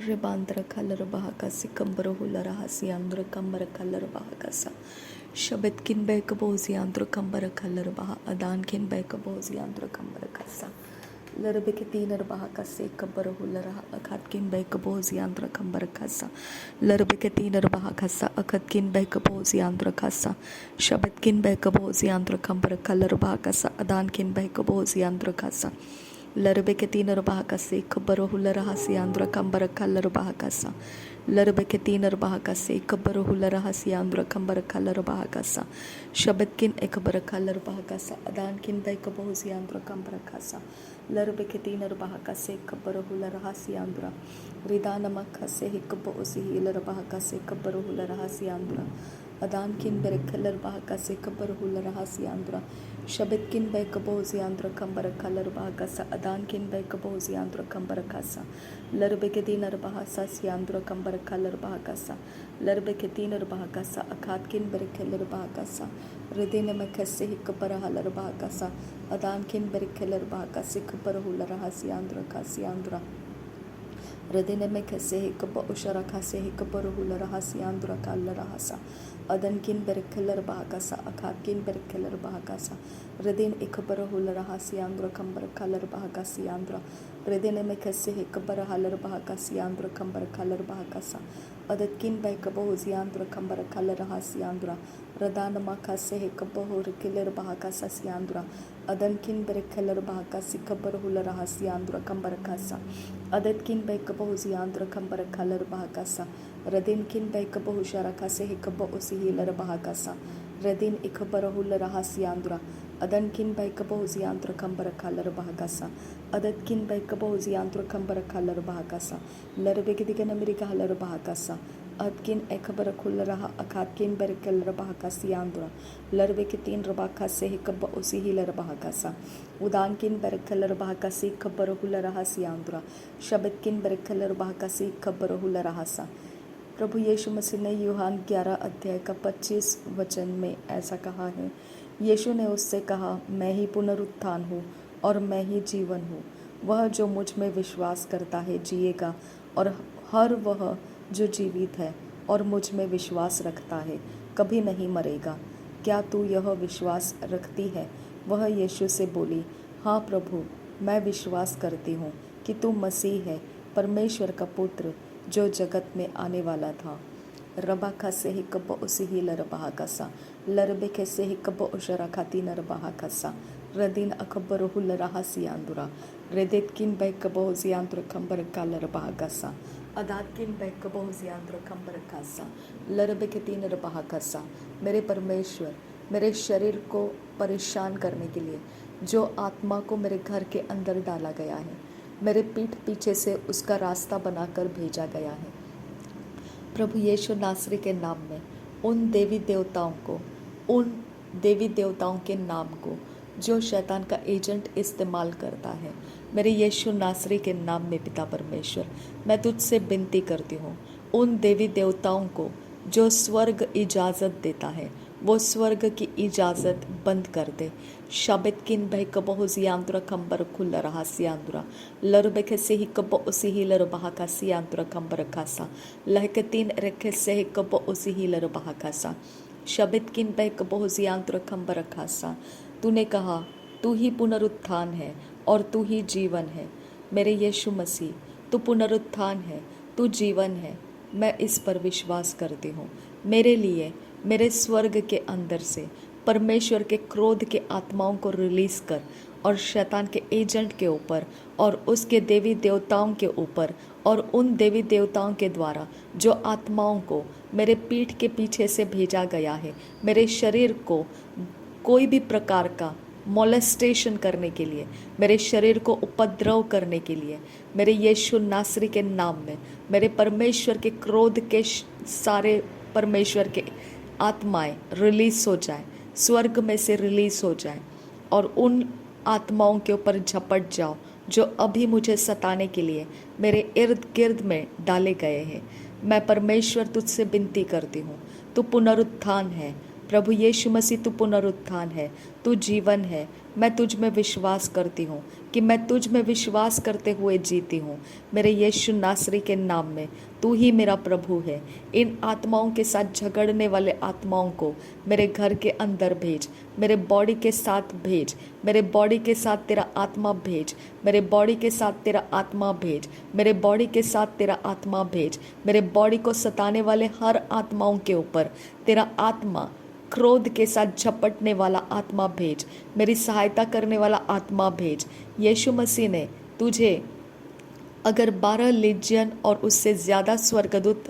Rebantra kallar bahakasi kambara hulara hasiandra kambara kallar bahakasa. Shabetkin bekabozi andra kambara kallar baha adankin bekabozi andra kambara kasa. Larbeketinar bahakase kambara hulara akatkin bekabozi andra kambara kasa. Larbeketinar bahakasa akatkin bekabozi andra kasa. Shabetkin bekabozi andra kambara kallar bahakasa adankin bekabozi andra kasa. Larbeketinar bahakase kabaro hulara hasiandra kambara kallar bahakasa. Larbeketinar bahakase kabaro hulara hasiandra kambara kallar bahakasa. Shabetkin ekabara kallar bahakasa adankin bekaboziandra kambara kasa. Larbeketinar bahakase kabaro hulara hasiandra ridanamakase hikabozi hilar bahakase kabaro hulara hasiandra adankin berekallar bahakase kabaro hulara hasiandra Shabetkin bekaboziandra kambara kallar bahakasa adankin bekaboziandra kambara kasa. Larbeketinar bahasa siandra kambara kallar bahakasa. Larbeketinar bahakasa akatkin berekallar bahakasa. Ridine makase hikabara halar bahakasa adankin berekallar bahakase kabara hulara hasiandra kasiandra Radine में कैसे ही कब उशरा खासे ही cover हुलर हासी आंध्र कालर हासा अदन किन बेरकलर बाहकासा अखात किन बेरकलर बाहकासा रदिन इकबर हुलर हासी आंध्र कंबर कालर बाहकासी आंध्र रदिने में कैसे ही कबर हालर बाहकासी आंध्र कंबर कालर बाहकासा अदत किन बैकब हुजी आंध्र कंबर कालर हासी आंध्र रदान मा कैसे ही कब हो रिकलर बाहकासा सी आंध्र अदन किन बेरकलर बाहकासी कबर हुलर हासी आंध्र कंबर कासा अदत किन बैकब हुजी आंध्र कंबर कालर बाहकासा रदिन किन बैकब हुशरा कासे ही कब उसी हिलर बाहकासा रदिन इकबर हुलर हासी आंध्र अदन किन बैकब हुजी आंध्र कंबर कालर बाहकासा अदत किन बैकब हुजी आंध्र कंबर कालर बाहकासा लरबेगिदिगन अमेरिका हलर बाहकासा अदकिन एकबर खुल रहा अखातकिन बेरकल रबाहकासी आंध्र लरबे के तीन रबाकासे ही कब उसी ही लरबाहकासा उदानकिन बेरकल रबाहकासी कबर हुल रहा सी आंध्र शबतकिन बेरकल रबाहकासी कबर हुल रहा सा प्रभु यीशु मसीह ने यूहान 11 अध्याय का 25 वचन में ऐसा कहा है। यीशु ने उससे कहा, मैं ही पुनरुत्थान हूँ और मैं ही जीवन हूँ। वह जो मुझ में विश्वास करता है जिएगा और हर वह जो जीवित है और मुझ में विश्वास रखता है कभी नहीं मरेगा। क्या तू यह विश्वास रखती है? वह यीशु से बोली, हाँ प्रभु, मैं विश्वास करती हूँ कि तू मसीह है, परमेश्वर का पुत्र जो जगत में आने वाला था। रबाका से ही कब उसी ही लरबाहा कसा लरबे के से ही कब उशरा खाती नरबाहा कसा रदीन अकबर हुल रहा सियांदुरा रेदेत किन बैक कबो जियांद्र कंबर का लरबाहा कसा अदात किन बैक कबो जियांद्र कंबर कासा लरबे के तीन रबाहा कसा। मेरे परमेश्वर, मेरे शरीर को परेशान करने के लिए जो आत्मा को मेरे घर के अंदर डाला गया है, मेरे पीठ पीछे से उसका रास्ता बनाकर भेजा गया है, प्रभु यीशु नासरी के नाम में उन देवी देवताओं के नाम को जो शैतान का एजेंट इस्तेमाल करता है, मेरे यीशु नासरी के नाम में पिता परमेश्वर, मैं तुझसे विनती करती हूँ, उन देवी देवताओं को जो स्वर्ग इजाज़त देता है वो स्वर्ग की इजाज़त बंद कर दे। शाबित किन बह कबो जियांद्र कंबर खुल रहा सियांद्रा लरबे से ही कबो उसी ही लरबाहा का सियांद्र कंबर कासा लहके तीन रखे से ही कबो उसी ही लरबाहा कासा शाबित किन बह कबो जियांद्र कंबर कासा। तूने कहा, तू ही पुनरुत्थान है और तू ही जीवन है। मेरे यीशु मसीह, तू पुनरुत्थान है, तू जीवन है। मैं इस पर विश्वास करती हूँ। मेरे लिए मेरे स्वर्ग के अंदर से परमेश्वर के क्रोध के आत्माओं को रिलीज़ कर और शैतान के एजेंट के ऊपर और उसके देवी देवताओं के ऊपर और उन देवी देवताओं के द्वारा जो आत्माओं को मेरे पीठ के पीछे से भेजा गया है, मेरे शरीर को कोई भी प्रकार का मोलेस्टेशन करने के लिए, मेरे शरीर को उपद्रव करने के लिए, मेरे यीशु नासरी के नाम में मेरे परमेश्वर के क्रोध के सारे परमेश्वर के आत्माएं रिलीज़ हो जाए, स्वर्ग में से रिलीज़ हो जाए और उन आत्माओं के ऊपर झपट जाओ जो अभी मुझे सताने के लिए मेरे इर्द गिर्द में डाले गए हैं। मैं परमेश्वर तुझसे विनती करती हूँ, तू पुनरुत्थान है, प्रभु यीशु मसीह तू पुनरुत्थान है, तू जीवन है। मैं तुझ में विश्वास करती हूँ कि मैं तुझ में विश्वास करते हुए जीती हूँ। मेरे यीशु नासरी के नाम में तू ही मेरा प्रभु है। इन आत्माओं के साथ झगड़ने वाले आत्माओं को मेरे घर के अंदर भेज, मेरे बॉडी के साथ भेज, मेरे बॉडी के साथ तेरा आत्मा भेज, मेरे बॉडी के साथ तेरा आत्मा भेज, मेरे बॉडी के साथ तेरा आत्मा भेज। मेरे बॉडी को सताने वाले हर आत्माओं के ऊपर तेरा आत्मा, क्रोध के साथ झपटने वाला आत्मा भेज, मेरी सहायता करने वाला आत्मा भेज। यीशु मसीह ने तुझे अगर 12 लीजियन और उससे ज़्यादा स्वर्गदूत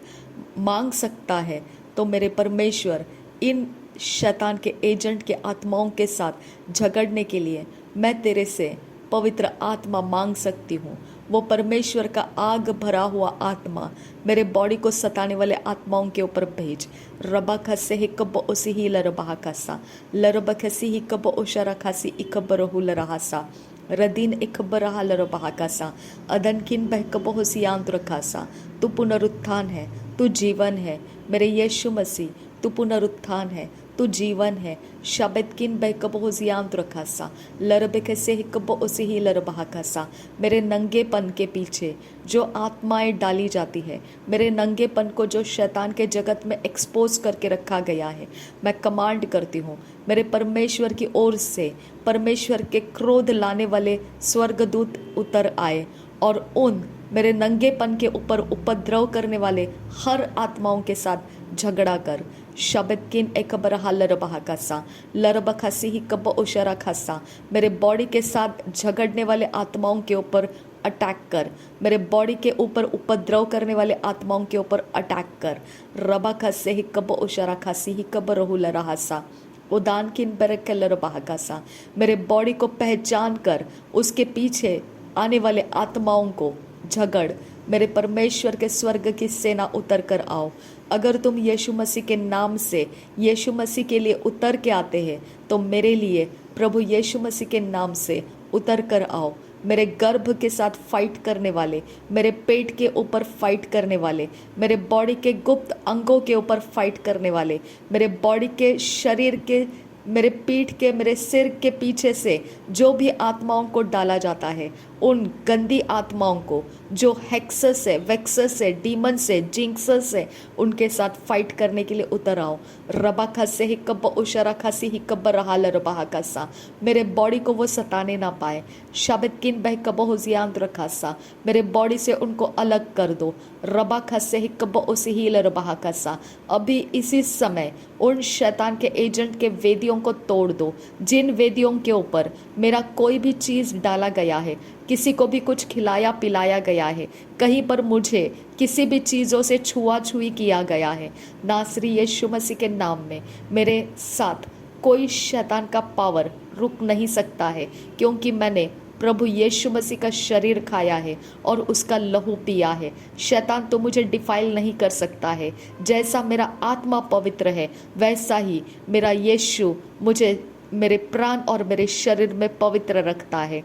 मांग सकता है तो मेरे परमेश्वर इन शैतान के एजेंट के आत्माओं के साथ झगड़ने के लिए मैं तेरे से पवित्र आत्मा मांग सकती हूँ। वो परमेश्वर का आग भरा हुआ आत्मा मेरे बॉडी को सताने वाले आत्माओं के ऊपर भेज। रबा खसे ही कब उसी ही लरबा खसा लरब खसी ही कब उशरा खासी इकबर हो लरहासा रदीन इकबर हा लरबा कासा अदनकिन बहकब होसियांत रखासा। तू पुनरुत्थान है, तू जीवन है। मेरे यीशु मसीह तू पुनरुत्थान है, तू जीवन है। शबदकिन बहकब होसियांत रखासा लरब खसे ही कब उसी ही लरबा कासा। मेरे नंगेपन के पीछे जो आत्माएं डाली जाती है, मेरे नंगेपन को जो शैतान के जगत में एक्सपोज करके रखा गया है, मैं कमांड करती हूँ मेरे परमेश्वर की ओर से परमेश्वर के क्रोध लाने वाले स्वर्गदूत उतर आए और उन मेरे नंगेपन के ऊपर उपद्रव करने वाले हर आत्माओं के साथ झगड़ा कर। शब्द किन एक बरहा लरबहा खासा लरब खासी ही कब उशरा खासा। मेरे बॉडी के साथ झगड़ने वाले आत्माओं के ऊपर अटैक कर, मेरे बॉडी के ऊपर उपद्रव करने वाले आत्माओं के ऊपर अटैक कर। रबा खासे ही कब उशरा खासी ही कब रहू लरहासा उदान किन बरकलर बहाकासा। मेरे बॉडी को पहचान कर उसके पीछे आने वाले आत्माओं को झगड़। मेरे परमेश्वर के स्वर्ग की सेना उतर कर आओ। अगर तुम यीशु मसीह के नाम से यीशु मसीह के लिए उतर के आते हैं तो मेरे लिए प्रभु यीशु मसीह के नाम से उतर कर आओ। मेरे गर्भ के साथ फाइट करने वाले, मेरे पेट के ऊपर फाइट करने वाले, मेरे बॉडी के गुप्त अंगों के ऊपर फाइट करने वाले, मेरे बॉडी के शरीर के, मेरे पीठ के, मेरे सिर के पीछे से जो भी आत्माओं को डाला जाता है, उन गंदी आत्माओं को जो हेक्सस है, वेक्सस है, डीमन से, जिंक्सस है, उनके साथ फाइट करने के लिए उतर आओ। रबा खसे ही कब उशरा खसी ही कब रहा लरबा कसा। मेरे बॉडी को वो सताने ना पाए। शब्द किन बह कब होजियांत रखासा। मेरे बॉडी से उनको अलग कर दो। रबा खसे ही कब उसी ही लरबा कसा। अभी इसी समय उन शैतान के एजेंट के वेदियों को तोड़ दो, जिन वेदियों के ऊपर मेरा कोई भी चीज़ डाला गया है, किसी को भी कुछ खिलाया पिलाया गया है, कहीं पर मुझे किसी भी चीज़ों से छुआ छुई किया गया है। नासरी यीशु मसीह के नाम में मेरे साथ कोई शैतान का पावर रुक नहीं सकता है, क्योंकि मैंने प्रभु यीशु मसीह का शरीर खाया है और उसका लहू पिया है। शैतान तो मुझे डिफाइल नहीं कर सकता है। जैसा मेरा आत्मा पवित्र है, वैसा ही मेरा यीशु मुझे, मेरे प्राण और मेरे शरीर में पवित्र रखता है।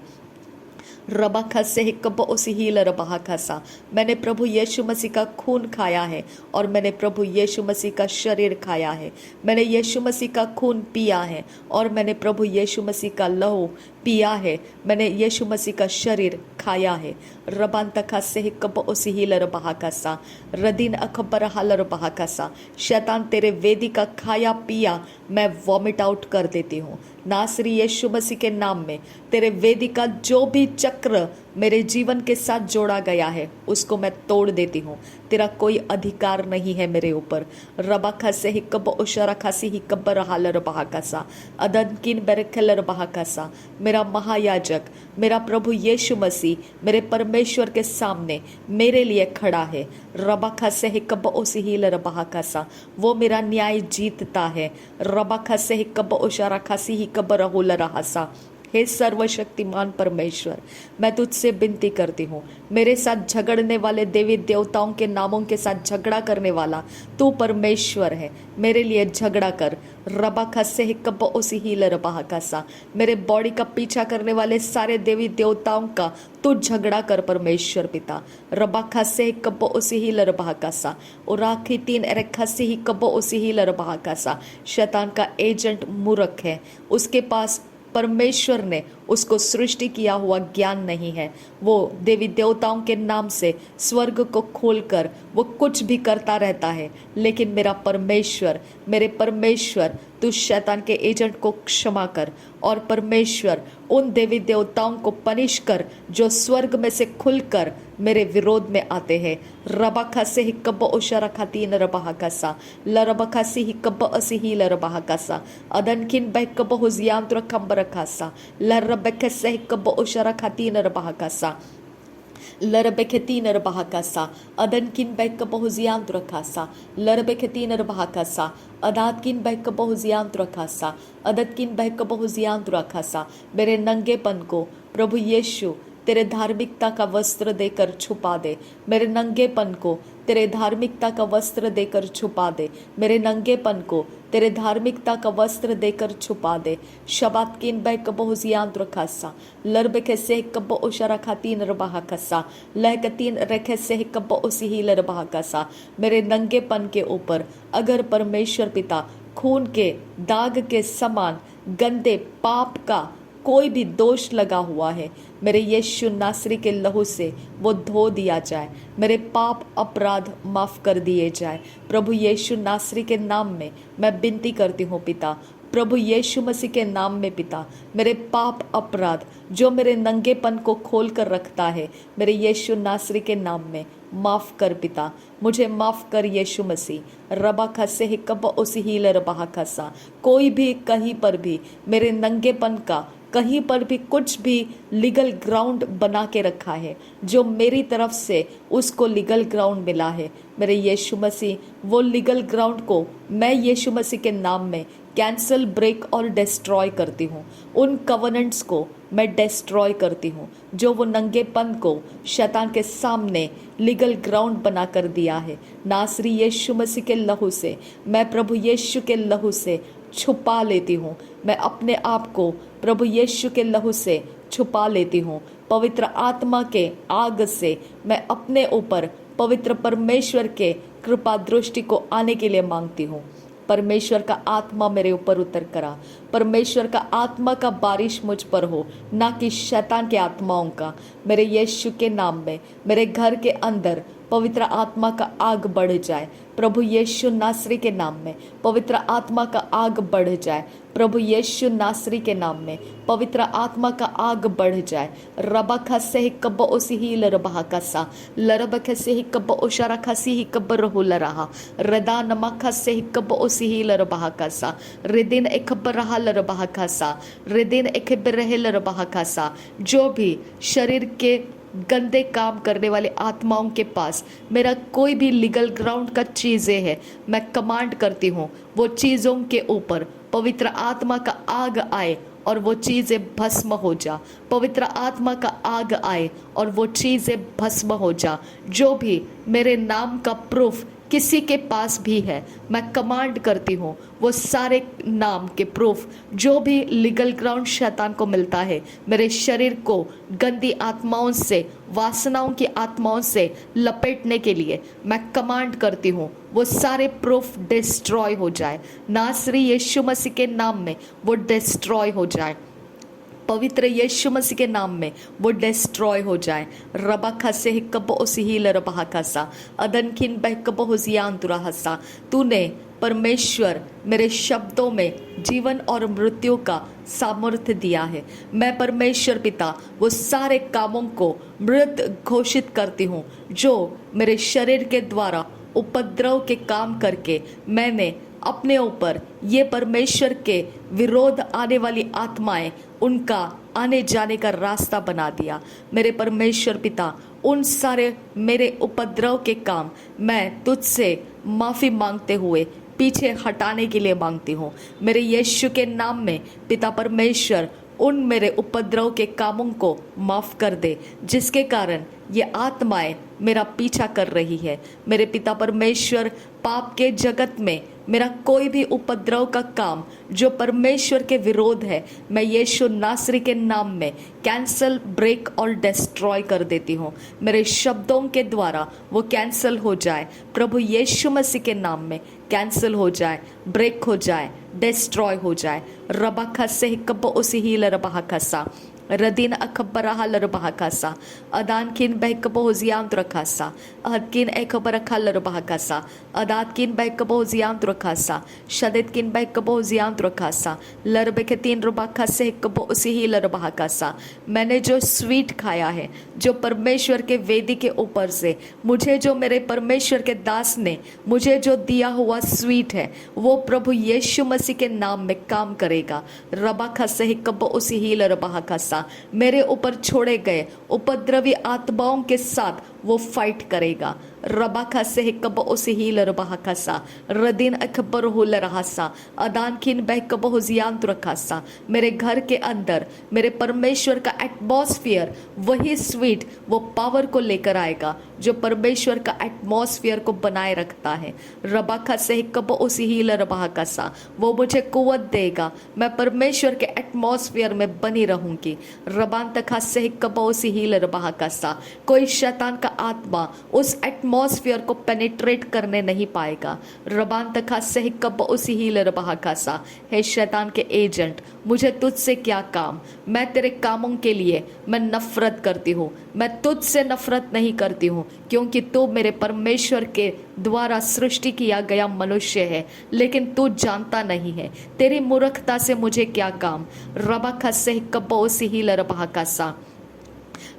रबा खसे ही कब उसी ही लरबा खसा। मैंने प्रभु यीशु मसीह का खून खाया है और मैंने प्रभु यीशु मसीह का शरीर खाया है। मैंने यीशु मसीह का खून पिया है और मैंने प्रभु यीशु मसीह का लहू पिया है। मैंने यीशु मसीह का शरीर खाया है। रबान तखा से ही कब उसी ही लरबा खसा। रदीन अखबर लरबा खसा। शैतान तेरे वेदी का खाया पिया मैं वॉमिट आउट कर देती हूँ। नासरी यीशु मसीह के नाम में तेरे वेदी का जो भी चक्र मेरे जीवन के साथ जोड़ा गया है, उसको मैं तोड़ देती हूँ। तेरा कोई अधिकार नहीं है मेरे ऊपर। रबा खसे ही कब उशरा खासी ही कब रहा लरबा कसा। अदन किन बेरखल रबा कसा। मेरा महायाजक, मेरा प्रभु यीशु मसीह मेरे परमेश्वर के सामने मेरे लिए खड़ा है। रबा खसे ही कब उसी ही लरबा कसा। वो मेरा न्याय जीतता है। रबा खसे ही कब उशरा खासी ही कब रहो लरहासा। हे सर्वशक्तिमान परमेश्वर, मैं तुझसे विनती करती हूँ, मेरे साथ झगड़ने वाले देवी देवताओं के नामों के साथ झगड़ा करने वाला तू परमेश्वर है, मेरे लिए झगड़ा कर। रबा खसे हिकब उसी हील रबा कसा, मेरे बॉडी का पीछा करने वाले सारे देवी देवताओं का तू झगड़ा कर परमेश्वर पिता। रबा खसे हिकब उसी हील रबा कसा, और आखिरी 3 खसे हिकब उसी हील रबा कसा। शैतान का एजेंट मूर्ख है, उसके पास परमेश्वर ने उसको सृष्टि किया हुआ ज्ञान नहीं है। वो देवी देवताओं के नाम से स्वर्ग को खोलकर वो कुछ भी करता रहता है, लेकिन मेरे परमेश्वर तू शैतान के एजेंट को क्षमा कर, और परमेश्वर उन देवी देवताओं को पनिश कर जो स्वर्ग में से खुलकर मेरे विरोध में आते हैं। रबा खसे हिकब उशरा खातीन रबा कसा, लरबा खसी हिकब असी ही लरबा कसा, अदनकिन बहकब हुजियांत्र खंबर खासा, लरबा खसे हिकब उशरा खातीन रबा कसा, लरबेखेतीन रबाहकासा, अदनकिन बैक बहुजियांत्र खासा, लरबेखेतीन रबाहकासा, अदातकिन बैक बहुजियांत्र खासा, अदतकिन बैक बहुजियांत्र खासा। मेरे नंगेपन को प्रभु यीशु तेरे धार्मिकता का वस्त्र देकर छुपा दे, मेरे नंगेपन को तेरे धार्मिकता का वस्त्र देकर छुपा दे, मेरे नंगेपन को तेरे धार्मिकता का वस्त्र देकर छुपा दे। शबात किन बै कब हुजियांत्र खासा, लरबे के से कब उशरा खातीन रबाह कसा, लहकतीन रखे से कब उसी ही लरबाह कसा। मेरे नंगेपन के ऊपर अगर परमेश्वर पिता खून के दाग के समान गंदे पाप का कोई भी दोष लगा हुआ है, मेरे यीशु नासरी के लहू से वो धो दिया जाए, मेरे पाप अपराध माफ कर दिए जाए। प्रभु यीशु नासरी के नाम में मैं विनती करती हूँ पिता, प्रभु यीशु मसीह के नाम में पिता, मेरे पाप अपराध जो मेरे नंगेपन को खोल कर रखता है, मेरे यीशु नासरी के नाम में माफ कर पिता, मुझे माफ कर यीशु मसीह। रबा खसे ही कब उसी ही रबा खसा, कोई भी कहीं पर भी मेरे नंगेपन का कहीं पर भी कुछ भी लीगल ग्राउंड बना के रखा है, जो मेरी तरफ से उसको लीगल ग्राउंड मिला है, मेरे यीशु मसीह वो लीगल ग्राउंड को मैं यीशु मसीह के नाम में कैंसल, ब्रेक और डिस्ट्रॉय करती हूँ। उन कवनेंट्स को मैं डिस्ट्रॉय करती हूँ जो वो नंगेपन को शैतान के सामने लीगल ग्राउंड बना कर दिया है। नासरी यीशु मसीह के लहू से, मैं प्रभु यीशु के लहू से छुपा लेती हूँ, मैं अपने आप को प्रभु यीशु के लहू से छुपा लेती हूँ। पवित्र आत्मा के आग से मैं अपने ऊपर पवित्र परमेश्वर के कृपा दृष्टि को आने के लिए मांगती हूँ। परमेश्वर का आत्मा मेरे ऊपर उतर करा, परमेश्वर का आत्मा का बारिश मुझ पर हो, ना कि शैतान के आत्माओं का। मेरे यीशु के नाम में मेरे घर के अंदर पवित्र आत्मा का आग बढ़ जाए, प्रभु यीशु नासरी के नाम में पवित्र आत्मा का आग बढ़ जाए, प्रभु यीशु नासरी के नाम में पवित्र आत्मा का आग बढ़ जाए। रबा खसे ही कब उसी ही लरबा कसा, लरब खसे ही कब उशरा खसी ही कब रहु लरहा, रदा नमा खसे ही कब उसी ही लरबा कसा, रिदिन एक रहा लरबा कसा, रिदिन एक रहे लरबा कसा। जो भी शरीर के गंदे काम करने वाले आत्माओं के पास मेरा कोई भी लीगल ग्राउंड का चीज़ें है, मैं कमांड करती हूँ वो चीज़ों के ऊपर पवित्र आत्मा का आग आए और वो चीज़ें भस्म हो जा, पवित्र आत्मा का आग आए और वो चीज़ें भस्म हो जा। जो भी मेरे नाम का प्रूफ किसी के पास भी है, मैं कमांड करती हूँ वो सारे नाम के प्रूफ जो भी लीगल ग्राउंड शैतान को मिलता है, मेरे शरीर को गंदी आत्माओं से, वासनाओं की आत्माओं से लपेटने के लिए मैं कमांड करती हूँ वो सारे प्रूफ डिस्ट्रॉय हो जाए। नासरी यीशु मसीह के नाम में वो डिस्ट्रॉय हो जाए, पवित्र यीशु मसीह के नाम में वो डिस्ट्रॉय हो जाए। रबा खसे ही कब उसी ही लरबा खसा, अदनखिन बह कब हुजियांतुरा हसा। तूने परमेश्वर मेरे शब्दों में जीवन और मृत्यु का सामर्थ्य दिया है। मैं परमेश्वर पिता वो सारे कामों को मृत घोषित करती हूँ जो मेरे शरीर के द्वारा उपद्रव के काम करके मैंने अपने ऊपर ये परमेश्वर के विरोध आने वाली आत्माएं उनका आने जाने का रास्ता बना दिया। मेरे परमेश्वर पिता उन सारे मेरे उपद्रव के काम मैं तुझसे माफ़ी मांगते हुए पीछे हटाने के लिए मांगती हूँ। मेरे यीशु के नाम में पिता परमेश्वर उन मेरे उपद्रव के कामों को माफ कर दे जिसके कारण ये आत्माएं मेरा पीछा कर रही है। मेरे पिता परमेश्वर, पाप के जगत में मेरा कोई भी उपद्रव का काम जो परमेश्वर के विरोध है, मैं यीशु नासरी के नाम में कैंसल, ब्रेक और डिस्ट्रॉय कर देती हूँ। मेरे शब्दों के द्वारा वो कैंसल हो जाए प्रभु यीशु मसीह के नाम में, कैंसल हो जाए, ब्रेक हो जाए, डिस्ट्रॉय हो जाए। रबा खसे कब उसी ही लरबा खसा रदीन अखबरा लरबा खसा अदान किन बहकबो जियाम रखासा अहदकिन एकबर खलर बहकासा अदात किन बहकबो जियाम रखासा शदित किन बहकबो जियाम रखासा लरबे के तीन रुबा खसे कबो उसी ही लरबा खसा। मैंने जो स्वीट खाया है, जो परमेश्वर के वेदी के ऊपर से मुझे, जो मेरे परमेश्वर के दास ने मुझे जो दिया हुआ स्वीट है, वो प्रभु यीशु मसीह के नाम में काम करेगा। रबा खसे कबो उसी ही लरबा खसा मेरे ऊपर छोड़े गए उपद्रवी आत्माओं के साथ वो फाइट करेगा। रबा खसे कब उसी ही लरबा खसा रदीन अखबर हो लरहासा अदान खिन बह कब हो जियांत रखासा। मेरे घर के अंदर मेरे परमेश्वर का एटमॉस्फेयर वही स्वीट, वो पावर को लेकर आएगा जो परमेश्वर का एटमॉस्फेयर को बनाए रखता है। रबा खसे कब उसी ही लरबा खसा वो मुझे कुव्वत देगा, मैं परमेश्वर के एटमॉस्फेयर में बनी रहूंगी। रबान तखा से कब उसी ही लरबा खसा कोई शैतान का आत्मा उस एटमॉस्फेयर को पेनिट्रेट करने नहीं पाएगा। रबान तखा से कब उसी ही लरबा खसा हे शैतान के एजेंट, मुझे तुझसे क्या काम, मैं तेरे कामों के लिए मैं नफरत करती हूँ, मैं तुझसे नफरत नहीं करती हूँ क्योंकि तू मेरे परमेश्वर के द्वारा सृष्टि किया गया मनुष्य है, लेकिन तू जानता नहीं है, तेरी मूर्खता से मुझे क्या काम। रबा खसे कब उसी ही लरबा खसा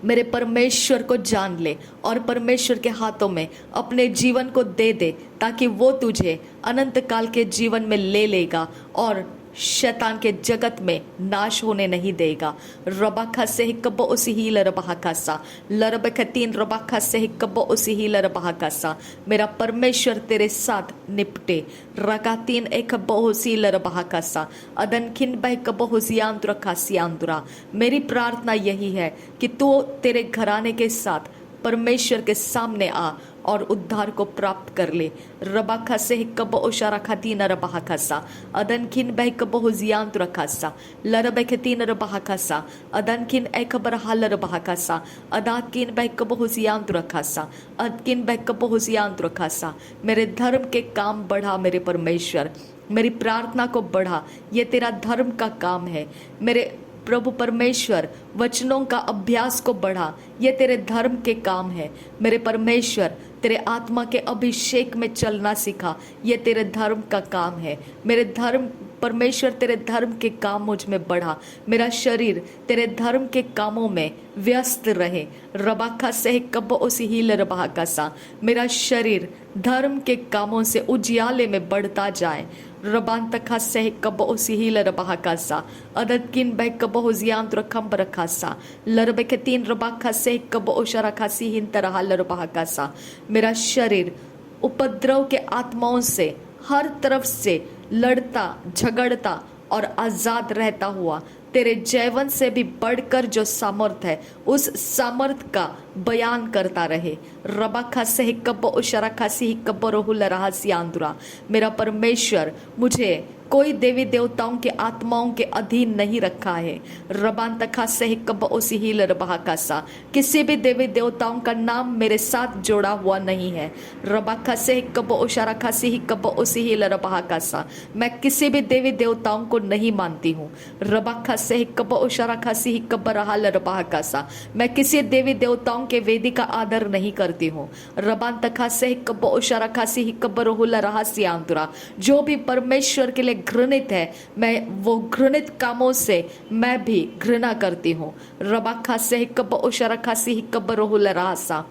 मेरे परमेश्वर को जान ले और परमेश्वर के हाथों में अपने जीवन को दे दे ताकि वो तुझे अनंत काल के जीवन में ले लेगा और शैतान के जगत में नाश होने नहीं देगा। रबा खसे कब उसी ही लरबा खसा लरब खतीन रबा खसे कब उसी ही लरबा खसा मेरा परमेश्वर तेरे साथ निपटे। रकातीन एक बहुसी लरबा खसा अदन खिन बह कब हुसियांतुरा खासियांतुरा। मेरी प्रार्थना यही है कि तू तेरे घराने के साथ परमेश्वर के सामने आ और उद्धार को प्राप्त कर ले। रबा खसे कब उशारा खतीन रबा खसा अदन खिन बह कब हुजियांत रखासा लरब खतीन रबा खसा अदन खिन एक बरहाल रबा खसा अदात किन बह कब हुजियांत रखासा अद किन बह कब हुजियांत रखासा। मेरे धर्म के काम बढ़ा मेरे परमेश्वर, मेरी प्रार्थना को बढ़ा, ये तेरा धर्म का काम है। मेरे प्रभु परमेश्वर वचनों का अभ्यास को बढ़ा, ये तेरे धर्म के काम है। मेरे परमेश्वर तेरे आत्मा के अभिषेक में चलना सिखा, ये तेरे धर्म का काम है। मेरे धर्म परमेश्वर तेरे धर्म के काम मुझ में बढ़ा, मेरा शरीर तेरे धर्म के कामों में व्यस्त रहे। रबाखा से कब उसी ही लरबाका सा मेरा शरीर धर्म के कामों से उजियाले में बढ़ता जाए। रबान तखा सह कब उसी ही लरबाका सा अदद किन बह कब हुजियांत रखम रखा सा लरबे के तीन रबाखा से कब उशा रखा सी हिन तरह लरबाका सा। मेरा शरीर उपद्रव के आत्माओं से हर तरफ से लड़ता झगड़ता और आजाद रहता हुआ तेरे जैवन से भी बढ़कर जो सामर्थ है उस सामर्थ का बयान करता रहे। रबाखा से कब उशरखा सी कब रोहुल रहस्य आंदुरा। मेरा परमेश्वर मुझे कोई देवी देवताओं के आत्माओं के अधीन नहीं रखा है। रबान तखा से कब उसी ही लरबाका सा किसी भी देवी देवताओं का नाम मेरे साथ जोड़ा हुआ नहीं है। रबाखा से कब उशरखा सी कब उसी ही लरबाका सा मैं किसी भी देवी देवताओं को नहीं मानती हूँ। रबाखा से कब उशरखा सी कब रहा लरबाका सा मैं किसी देवी देवताओं के वेदी का आदर नहीं करती हूँ। रबान तखा से कब उशरखा सी कब रोहुल रहस्य आंतुरा। जो भी परमेश्वर के लिए घृणित है मैं वो घृणित कामों से मैं भी घृणा करती हूँ। रबाखा से कब उशरखा सी कब रोहुल रासा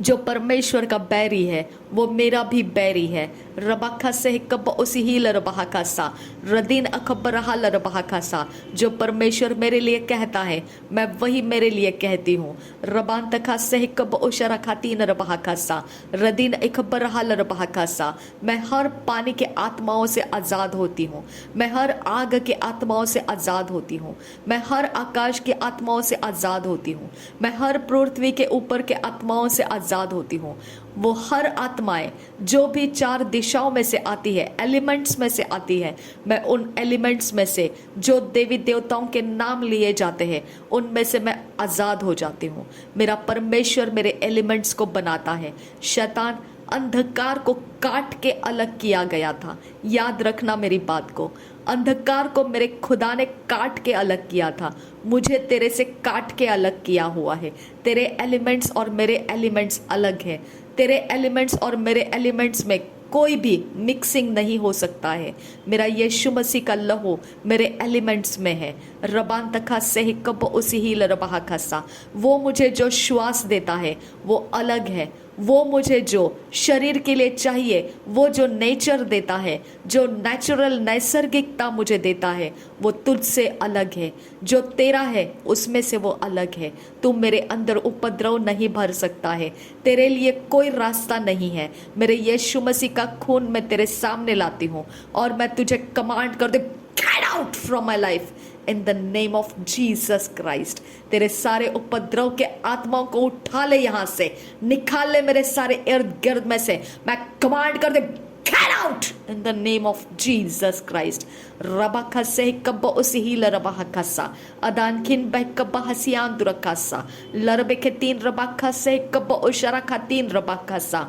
जो परमेश्वर का बैरी है वो मेरा भी बैरी है। रबाखा से कब उसी ही लरबाहा सा रदीन अखबरहा लरबाहा सा, जो परमेश्वर मेरे लिए कहता है मैं वही मेरे लिए कहती हूँ। रबान तखा से कब उशरा खाती नरबाहा सा रदीन अखबरहा लरबाहा सा, मैं हर पानी के आत्माओं से आज़ाद होती हूँ, मैं हर आग के आत्माओं से आज़ाद होती हूँ, मैं हर आकाश की आत्माओं से आज़ाद होती हूँ, मैं हर पृथ्वी के ऊपर के आत्माओं से आज़ाद होती हूँ। वो हर आत्माएं जो भी 4 दिशाओं में से आती है, एलिमेंट्स में से आती है, मैं उन एलिमेंट्स में से जो देवी देवताओं के नाम लिए जाते हैं उनमें से मैं आज़ाद हो जाती हूँ। मेरा परमेश्वर मेरे एलिमेंट्स को बनाता है। शैतान अंधकार को काट के अलग किया गया था, याद रखना मेरी बात को। अंधकार को मेरे खुदा ने काट के अलग किया था, मुझे तेरे से काट के अलग किया हुआ है। तेरे एलिमेंट्स और मेरे एलिमेंट्स अलग हैं। तेरे एलिमेंट्स और मेरे एलिमेंट्स में कोई भी मिक्सिंग नहीं हो सकता है। मेरा यीशु मसीह का लहू मेरे एलिमेंट्स में है। रबान तखा से कब उसी ही लरबाहा खसा, वो मुझे जो श्वास देता है वो अलग है। वो मुझे जो शरीर के लिए चाहिए, वो जो नेचर देता है, जो नेचुरल नैसर्गिकता मुझे देता है, वो तुझसे अलग है। जो तेरा है उसमें से वो अलग है। तू मेरे अंदर उपद्रव नहीं भर सकता है, तेरे लिए कोई रास्ता नहीं है। मेरे यीशु मसीह का खून मैं तेरे सामने लाती हूँ और मैं तुझे कमांड कर दे, get out from my life in the name of Jesus Christ. तेरे सारे उपद्रव के आत्माओं को उठा ले, यहां से निकाल ले मेरे सारे इर्द गिर्द में से। मैं कमांड कर दे, get out in the name of Jesus Christ. रबाखा से कब उसी ही लरबाहा सा अदान खिन बह कब हसियान दुरखा सा लरबे के 3 रबाखा से कब उशरा खा 3 रबाखा सा।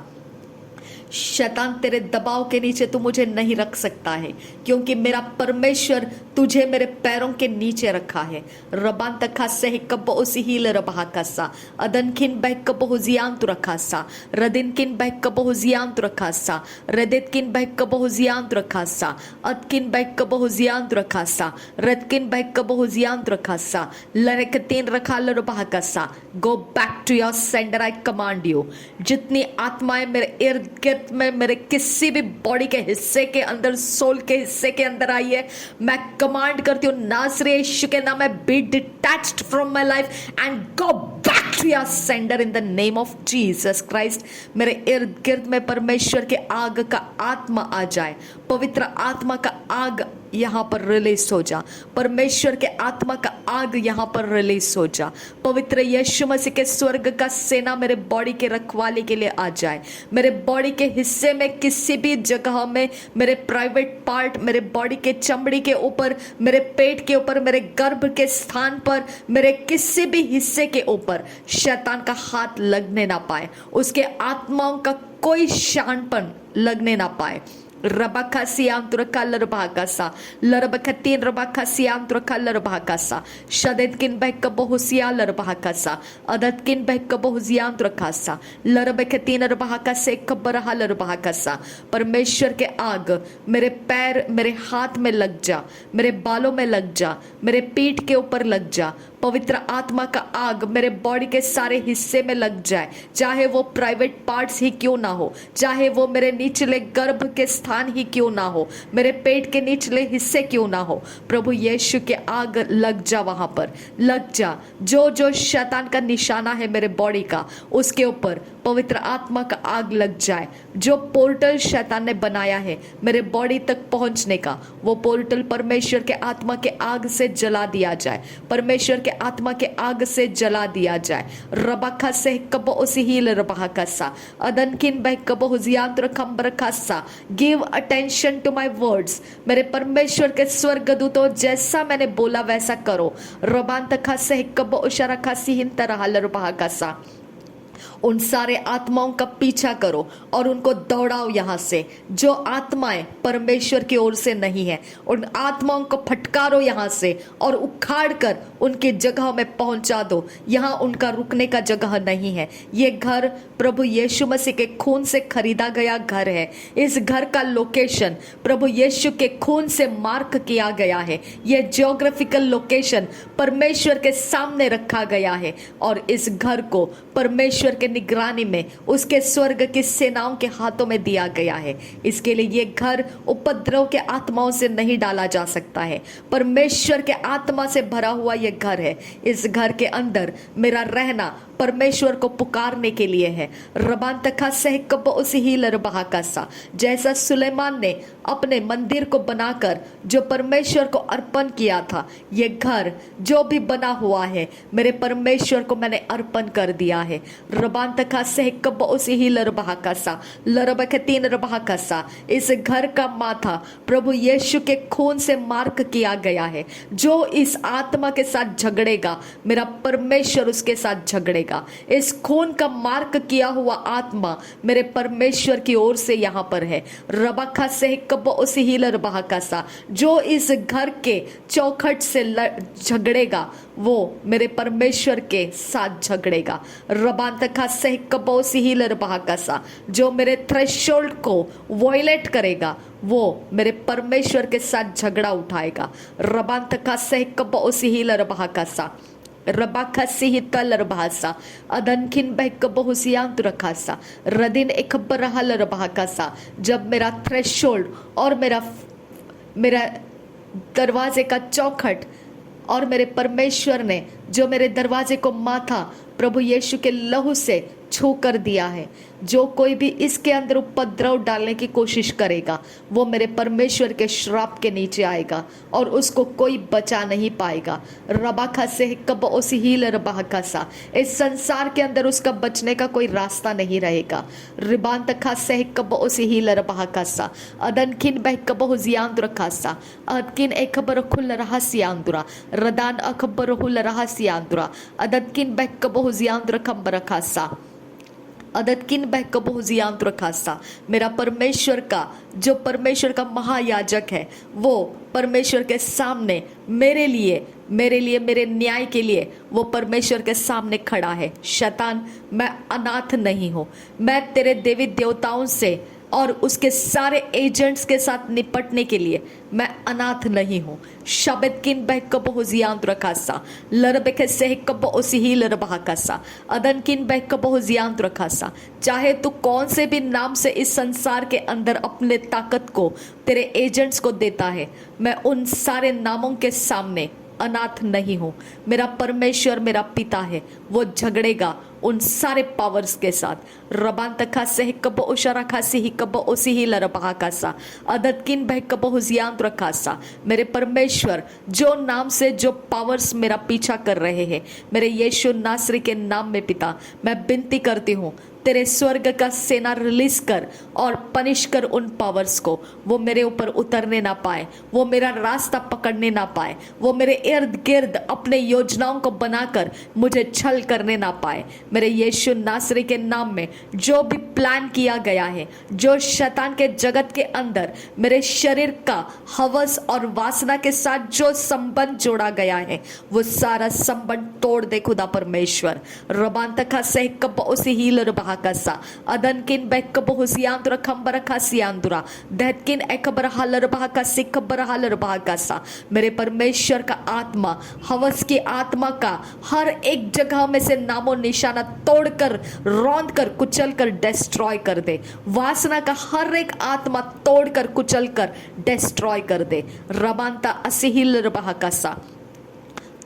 शैतान तेरे दबाव के नीचे तू मुझे नहीं रख सकता है, क्योंकि मेरा परमेश्वर तुझे मेरे पैरों के नीचे रखा है। रबान तखा से कब उसी ही लरबाहा सा अदन किन बह कब हुजियान तु रखा सा रदिन किन बह कब हुजियान तु रखा सा रदित किन बह कब हुजियान तु रखा सा अद किन बह कब हुजियान तु रखा सा रद किन बह कब हुजियान तु रखा सा लरक 3 रखा लरबाहा सा। Go back to your sender, I command you. जितनी आत्माएं मेरे इर्द गिर्द में मेरे किसी भी बॉडी के हिस्से के अंदर, सोल के हिस्से के अंदर आई है, मैं कमांड करती हूँ नासरी यीशु के नाम में, be detached from my life and go back to your sender in the name of Jesus Christ. मेरे इर्द गिर्द में परमेश्वर के आग का आत्मा आ जाए, पवित्र आत्मा का आग यहाँ पर रिलीज हो जा, परमेश्वर के आत्मा का आग यहाँ पर रिलीज हो जा। पवित्र यीशु मसीह के स्वर्ग का सेना मेरे बॉडी के रखवाले के लिए आ जाए। मेरे बॉडी के हिस्से में किसी भी जगह में, मेरे प्राइवेट पार्ट, मेरे बॉडी के चमड़ी के ऊपर, मेरे पेट के ऊपर, मेरे गर्भ के स्थान पर, मेरे किसी भी हिस्से के ऊपर शैतान का हाथ लगने ना पाए, उसके आत्माओं का कोई शानपन लगने ना पाए। रबाखा सियाम तुरका लरबाका सा लरबका 3 रबाखा सियाम तुरका लरबाका सा शदत किन बहक बहुसिया लरबाका सा अदत किन बहक बहुजियाम तुरका सा लरबका 3 रबाका से कब्बरहा लरबाका सा। परमेश्वर के आग मेरे पैर, मेरे हाथ में लग जा, मेरे बालों में लग जा, मेरे पीठ के ऊपर लग जा। पवित्र आत्मा का आग मेरे बॉडी के सारे हिस्से में लग जाए, चाहे वो प्राइवेट पार्ट्स ही क्यों ना हो, चाहे वो मेरे निचले गर्भ के स्थान ही क्यों ना हो, मेरे पेट के निचले हिस्से क्यों ना हो। प्रभु यीशु के आग लग जा, वहां पर लग जा। जो जो शैतान का निशाना है मेरे बॉडी का, उसके ऊपर पवित्र आत्मा का आग लग जाए। जो पोर्टल शैतान ने बनाया है मेरे बॉडी तक पहुंचने का, वो पोर्टल परमेश्वर के आत्मा के आग से जला दिया जाए, परमेश्वर के आत्मा के आग से जला दिया जाए। रबाखा से कब उसी ही रबाखा सा अदन किन बह कब हुजियांत्र खम्बरखा सा। Give attention to my words. मेरे परमेश्वर के स्वर्गदूतों, जैसा मैंने बोला वैसा करो। रबान तखा से कब उशरखा सिहिन तरह लरबाखा सा। उन सारे आत्माओं का पीछा करो और उनको दौड़ाओ यहाँ से। जो आत्माएं परमेश्वर की ओर से नहीं है, उन आत्माओं को फटकारो यहाँ से और उखाड़ कर उनकी जगह में पहुंचा दो। यहाँ उनका रुकने का जगह नहीं है। ये घर प्रभु यीशु मसीह के खून से खरीदा गया घर है। इस घर का लोकेशन प्रभु यीशु के खून से मार्क किया गया है। यह जियोग्राफिकल लोकेशन परमेश्वर के सामने रखा गया है और इस घर को परमेश्वर के निगरानी में उसके स्वर्ग की सेनाओं के हाथों में दिया गया है। इसके लिए यह घर उपद्रव के आत्माओं से नहीं डाला जा सकता है। परमेश्वर के आत्मा से भरा हुआ यह घर है। इस घर के अंदर मेरा रहना परमेश्वर को पुकारने के लिए है। रबान तखा सह कब उसी ही लरबहा का सा, जैसा सुलेमान ने अपने मंदिर को बनाकर जो परमेश्वर को अर्पण किया था, ये घर जो भी बना हुआ है मेरे परमेश्वर को मैंने अर्पण कर दिया है। रबान तखा सह कब उसी ही लरबहा का सा, लरबह तीन रबहा का सा। इस घर का माथा प्रभु यीशु के खून से मार्क किया गया है। जो इस आत्मा के साथ झगड़ेगा मेरा परमेश्वर उसके साथ झगड़ेगा। इस खून का मार्क किया हुआ आत्मा मेरे परमेश्वर की ओर से यहां पर है। रबखा से कब उसी ही लरबहा का सा, जो इस घर के चौखट से झगड़ेगा वो मेरे परमेश्वर के साथ झगड़ेगा। रबान तखा से कब उसी ही लरबहा का सा, जो मेरे थ्रेशोल्ड को वॉयलेट करेगा वो मेरे परमेश्वर के साथ झगड़ा उठाएगा। रबान तखा से कब उसी ही लरबहा का सा, रबाखसी तलरभासा अदनखिन बहक बहुसियांत रखासा रदिन एक बरहा लरभाकासा। जब मेरा थ्रेशोल्ड और मेरा दरवाजे का चौखट और मेरे परमेश्वर ने जो मेरे दरवाजे को माथा प्रभु यीशु के लहू से छू कर दिया है, जो कोई भी इसके अंदर उपद्रव डालने की कोशिश करेगा वो मेरे परमेश्वर के श्राप के नीचे आएगा और उसको कोई बचा नहीं पाएगा। रबाखा से कब उसी ही रबाखा सा, इस संसार के अंदर उसका बचने का कोई रास्ता नहीं रहेगा। रिबान तखा से कब उसी ही रबाखा सा, अदनखिन बह कब हुजियांद्र खासा, अदकिन एकबर खुल रहस्यांद्रा, रदान अखबर हुल रहस्यांद्रा, अदकिन बह कब हुजियांद्र खबर खासा, अदतकिन बहकबोजियांत्र खासा। मेरा परमेश्वर का जो परमेश्वर का महायाजक है वो परमेश्वर के सामने मेरे लिए मेरे न्याय के लिए वो परमेश्वर के सामने खड़ा है। शैतान, मैं अनाथ नहीं हूँ। मैं तेरे देवी देवताओं से और उसके सारे एजेंट्स के साथ निपटने के लिए मैं अनाथ नहीं हूँ। शबद किन बह कब हुजियांत रखासा, लरबे से कब उसी ही लरबहाकासा, अदन किन बह कब हुजियांत रखासा। चाहे तू कौन से भी नाम से इस संसार के अंदर अपने ताकत को तेरे एजेंट्स को देता है, मैं उन सारे नामों के सामने अनाथ नहीं हूं। मेरा परमेश्वर मेरा पिता है, वो झगड़ेगा उन सारे पावर्स के साथ। रबान तखा से कब उशरा खासी ही कब उसी ही लरबहा कासा, अदतकिन बह कब हुजियांत रखासा। मेरे परमेश्वर जो नाम से जो पावर्स मेरा पीछा कर रहे हैं, मेरे यीशु नासरी के नाम में पिता मैं विनती करती हूँ तेरे स्वर्ग का सेना रिलीज कर और पनिश कर उन पावर्स को। वो मेरे ऊपर उतरने ना पाए, वो मेरा रास्ता पकड़ने ना पाए, वो मेरे इर्द गिर्द अपने योजनाओं को बनाकर मुझे छल करने ना पाए। मेरे यीशु नासरी के नाम में जो भी प्लान किया गया है, जो शैतान के जगत के अंदर मेरे शरीर का हवस और वासना के साथ जो संबंध जोड़ा गया है, वो सारा संबंध तोड़ दे खुदा परमेश्वर। रबान तखा से कब उसी हीलर कसा अदनकिन बेकब हुसियांतुरा खंबर खासियांतुरा दहतकिन एकबर हालर बहाका सिकबर हालर बहाकासा। मेरे परमेश्वर का आत्मा हवस की आत्मा का हर एक जगह में से नामो निशाना तोड़कर रौंद कर कुचल कर डिस्ट्रॉय कर दे। वासना का हर एक आत्मा तोड़कर कुचल कर डिस्ट्रॉय कर दे। रबांता असिहिल बहाकासा।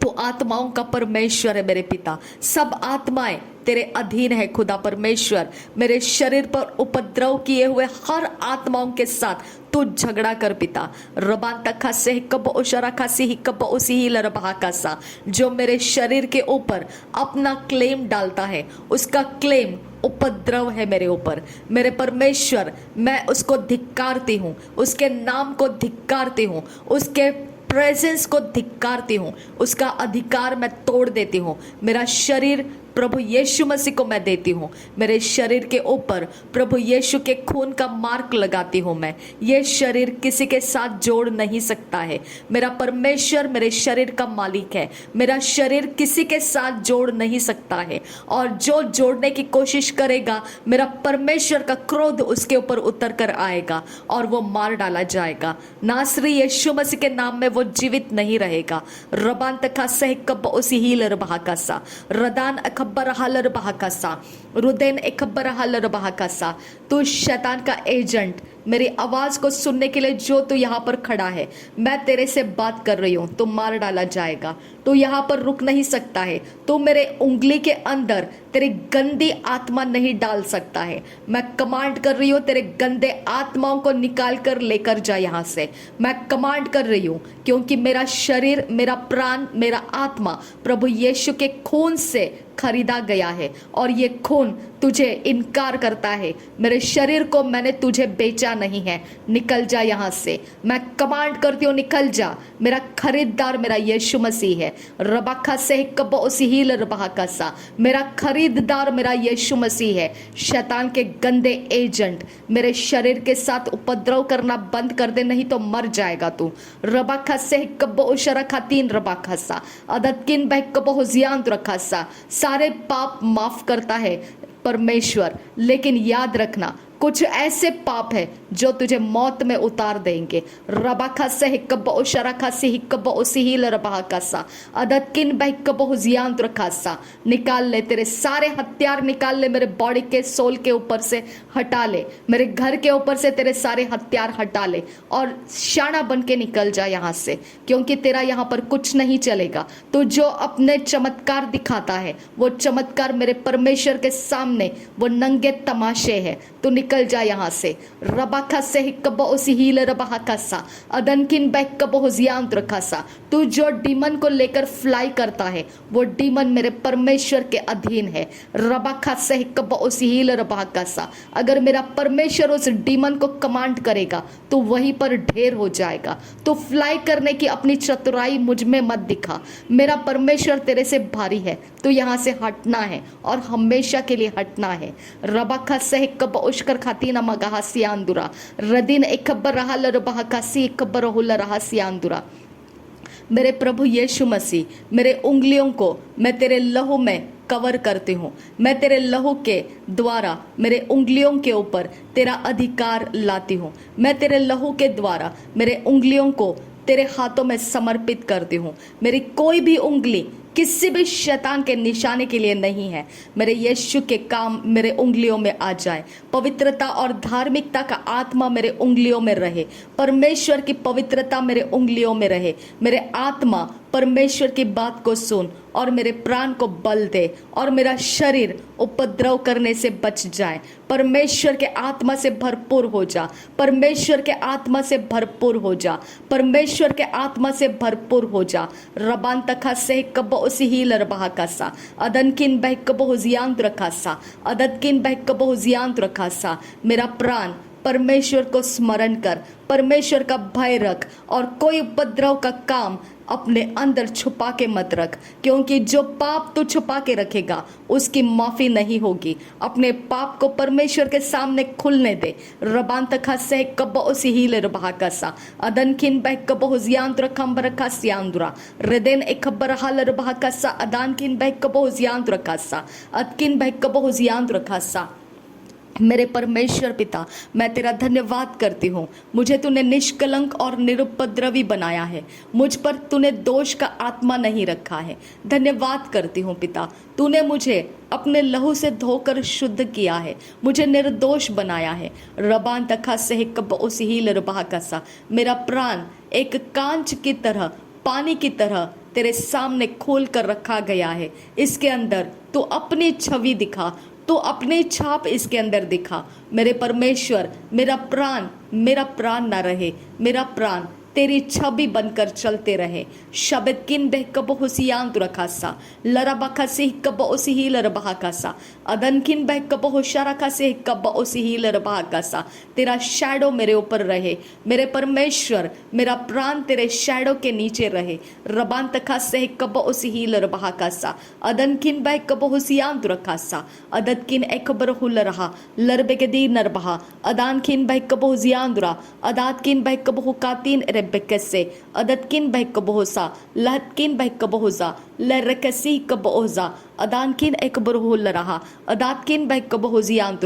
तो आत्माओं का परमेश्वर है मेरे पिता, सब आत्माएं तेरे अधीन है खुदा परमेश्वर। मेरे शरीर पर उपद्रव किए हुए हर आत्माओं के साथ तू झगड़ा कर पिता। रबान तखा से कब उशरा खासी ही कब उसी ही लरबहा कासा। जो मेरे शरीर के ऊपर अपना क्लेम डालता है, उसका क्लेम उपद्रव है मेरे ऊपर। मेरे परमेश्वर मैं उसको धिक्कारती हूँ, उसके नाम को धिक्कारती हूँ, उसके प्रेजेंस को धिक्कारती हूँ, उसका अधिकार मैं तोड़ देती हूँ। मेरा शरीर प्रभु यीशु मसीह को मैं देती हूँ। मेरे शरीर के ऊपर प्रभु यीशु के खून का मार्क लगाती हूँ मैं। ये शरीर किसी के साथ जोड़ नहीं सकता है। मेरा परमेश्वर मेरे शरीर का मालिक है। मेरा शरीर किसी के साथ जोड़ नहीं सकता है, और जो जोड़ने की कोशिश करेगा मेरा परमेश्वर का क्रोध उसके ऊपर उतर कर आएगा और वो मार डाला जाएगा। नासरी यीशु मसीह के नाम में वो जीवित नहीं रहेगा। रबान तका सह कब उसी हीलर बहाकासा, रदान अखबर हालर बहाकासा, रुदेन अखबर हालर बहाकासा। तू शैतान का एजेंट, मेरी आवाज को सुनने के लिए जो तू यहाँ पर खड़ा है, मैं तेरे से बात कर रही हूँ, तू मार डाला जाएगा। तू यहाँ पर रुक नहीं सकता है। तू मेरे उंगली के अंदर तेरी गंदी आत्मा नहीं डाल सकता है। मैं कमांड कर रही हूँ, तेरे गंदे आत्माओं को निकाल कर लेकर जा यहाँ से। मैं कमांड कर रही हूँ, क्योंकि मेरा शरीर, मेरा प्राण, मेरा आत्मा प्रभु यीशु के खून से खरीदा गया है, और ये खून तुझे इनकार करता है। मेरे शरीर को मैंने तुझे बेचा नहीं है। निकल जा यहाँ से। मैं कमांड करती हूँ, निकल जा। मेरा खरीदार मेरा यीशु मसीह है। रबाखा से कब उसी हील रबाका सा, मेरा खरीदार मेरा यीशु मसीह है। शैतान के गंदे एजेंट, मेरे शरीर के साथ उपद्रव करना बंद कर दे, नहीं तो मर जाएगा तू। रबाखा से कब उशरा खातीन रबाखा सा, अदत किन बह कब हो जियान रखा सा। सारे पाप माफ करता है परमेश्वर, लेकिन याद रखना कुछ ऐसे पाप है जो तुझे मौत में उतार देंगे। रबाखा से हिकब उशरखा से हिकब उसी ही लरबाका सा, अदत किन बहकब हुजियान रखा सा। निकाल ले तेरे सारे हथियार, निकाल ले मेरे बॉडी के सोल के ऊपर से हटा ले, मेरे घर के ऊपर से तेरे सारे हथियार हटा ले, और शाना बन के निकल जा यहाँ से, क्योंकि तेरा यहाँ पर कुछ नहीं चलेगा। तो जो अपने चमत्कार दिखाता है, वो चमत्कार मेरे परमेश्वर के सामने वो नंगे तमाशे है। तो निकल जा यहाँ से। रबाखा से हिकब उसी हील रबाका सा, अदनकिन बैकब हुजियांत्र खासा। तू जो डीमन को लेकर फ्लाई करता है, वो डीमन मेरे परमेश्वर के अधीन है। रबाखा से हिकब उसी हील रबाका सा। अगर मेरा परमेश्वर उस डीमन को कमांड करेगा तो वहीं पर ढेर हो जाएगा। तो फ्लाई करने की अपनी चतुराई मुझ में मत दिखा। मेरा परमेश्वर तेरे से भारी है, तो यहाँ से हटना है और हमेशा के लिए हटना है। रबाखा से हिकब उश्कर खातीना मगाहा सियांदुरा, रदीन एकबर रहा लरबाहा कासी एकबर हुल रहा सियांदुरा। मेरे प्रभु यीशु मसीह, मेरे उंगलियों को मैं तेरे लहू में कवर करती हूँ। मैं तेरे लहू के द्वारा मेरे उंगलियों के ऊपर तेरा अधिकार लाती हूँ। मैं तेरे लहू के द्वारा मेरे उंगलियों को तेरे हाथों में समर्पित करती हूँ। मेरी कोई भी उंगली किसी भी शैतान के निशाने के लिए नहीं है। मेरे यीशु के काम मेरे उंगलियों में आ जाए। पवित्रता और धार्मिकता का आत्मा मेरे उंगलियों में रहे। परमेश्वर की पवित्रता मेरे उंगलियों में रहे। मेरे आत्मा परमेश्वर की बात को सुन और मेरे प्राण को बल दे, और मेरा शरीर उपद्रव करने से बच जाए। परमेश्वर के आत्मा से भरपूर हो जा। परमेश्वर के आत्मा से भरपूर हो जा। परमेश्वर के आत्मा से भरपूर हो जा। रबान तखा से कब उसी ही लरबाका सा, अदनकिन बह कब हुजियांत रखा सा, अदतकिन बह कब हुजियांत रखा सा। मेरा प्राण परमेश्वर को स्मरण कर, परमेश्वर का भय रख, और कोई उपद्रव का काम अपने अंदर छुपा के मत रख, क्योंकि जो पाप तू छुपा के रखेगा उसकी माफी नहीं होगी। अपने पाप को परमेश्वर के सामने खुलने दे। रबान तखा से कब उसी हील रबाका सा, अदनकिन बह कब हुजियांत रखम रखा सियांदुरा, रदेन एकबर हाल रबाका सा, अदानकिन बह कब हुजियांत रखा सा, अतकिन बह कब हुजियांत रखा सा। मेरे परमेश्वर पिता, मैं तेरा धन्यवाद करती हूँ। मुझे तूने निष्कलंक और निरुपद्रवी बनाया है। मुझ पर तूने दोष का आत्मा नहीं रखा है। धन्यवाद करती हूँ पिता, तूने मुझे अपने लहू से धोकर शुद्ध किया है, मुझे निर्दोष बनाया है। रबान तखा से कब उसी ही लरबाका सा। मेरा प्राण एक कांच की तरह, पानी की तरह तेरे सामने खोल कर रखा गया है। इसके अंदर तू अपनी छवि दिखा, तो अपनी छाप इसके अंदर दिखा। मेरे परमेश्वर, मेरा प्राण ना रहे, मेरा प्राण तेरी छवि बनकर चलते रहे। शबद किन बह कब हुसियान रखासा लरबखा से कब उसी ही लरबहाकासा अदन किन बह कब होशारखा से कब उसी ही लरबहाकासा। तेरा शैडो मेरे ऊपर रहे मेरे परमेश्वर, मेरा प्राण तेरे शैडो के नीचे रहे। रबान तखा से कब उसी ही लरबहाकासा अदन किन बह कब हुसियान रखासा अदत किन एकबर हुल रहा लरबेगदी नरबहा अदान किन बह कब हुजियान अदात किन बह कब हुकातीन रेबेकसे अदत किन बह कब होसा लहत किन बह कब होजा लरकसी कब ओजा अदान किन एकबर हुल रहा अदात किन बह कब हुजियान।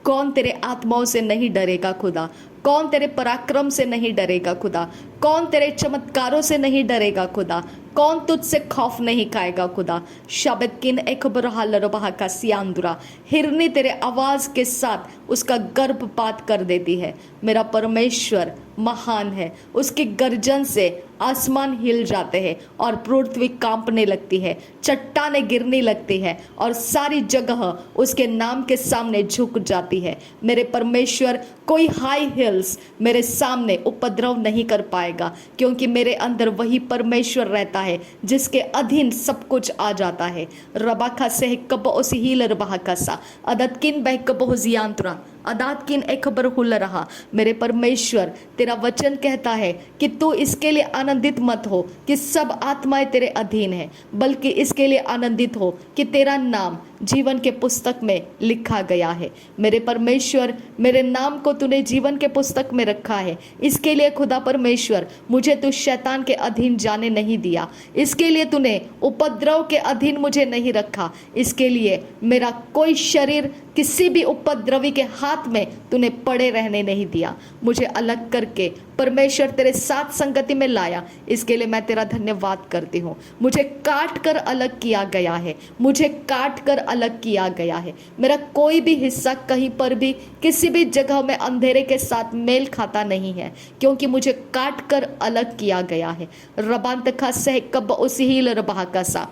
कौन तेरे आत्माओं से नहीं डरेगा खुदा? कौन तेरे पराक्रम से नहीं डरेगा खुदा? कौन तेरे चमत्कारों से नहीं डरेगा खुदा? कौन तुझसे खौफ नहीं खाएगा खुदा? शबद किन एकबर हालरबहा का सियांदुरा। हिरनी तेरे आवाज के साथ उसका गर्भपात कर देती है। मेरा परमेश्वर महान है, उसकी गर्जन से आसमान हिल जाते हैं और पृथ्वी कांपने लगती है, चट्टानें गिरने लगती है और सारी जगह उसके नाम के सामने झुक जाती है। मेरे परमेश्वर, कोई हाई हिल्स मेरे सामने उपद्रव नहीं कर पाएगा, क्योंकि मेरे अंदर वही परमेश्वर रहता है जिसके अधीन सब कुछ आ जाता है। रबाखा से कब उसी हील रबाखसा अदत किन बह कब हुजियांतरा अदात किन एकबर हुल रहा। मेरे परमेश्वर, तेरा वचन कहता है कि तू इसके लिए आनंदित मत हो कि सब आत्माएं तेरे अधीन है, बल्कि इसके लिए आनंदित हो कि तेरा नाम जीवन के पुस्तक में लिखा गया है। मेरे परमेश्वर, मेरे नाम को तूने जीवन के पुस्तक में रखा है। इसके लिए खुदा परमेश्वर, मुझे तू शैतान के अधीन जाने नहीं दिया। इसके लिए तूने उपद्रव के अधीन मुझे नहीं रखा। इसके लिए मेरा कोई शरीर किसी भी उपद्रवी के हाथ में तूने पड़े रहने नहीं दिया। मुझे अलग करके परमेश्वर तेरे साथ संगति में लाया, इसके लिए मैं तेरा धन्यवाद करती हूँ। मुझे काट कर अलग किया गया है, मुझे काट कर अलग किया गया है। मेरा कोई भी हिस्सा कहीं पर भी किसी भी जगह में अंधेरे के साथ मेल खाता नहीं है, क्योंकि मुझे काट कर अलग किया गया है। रबांत खा सह कब उसी ही लरबहाकासा।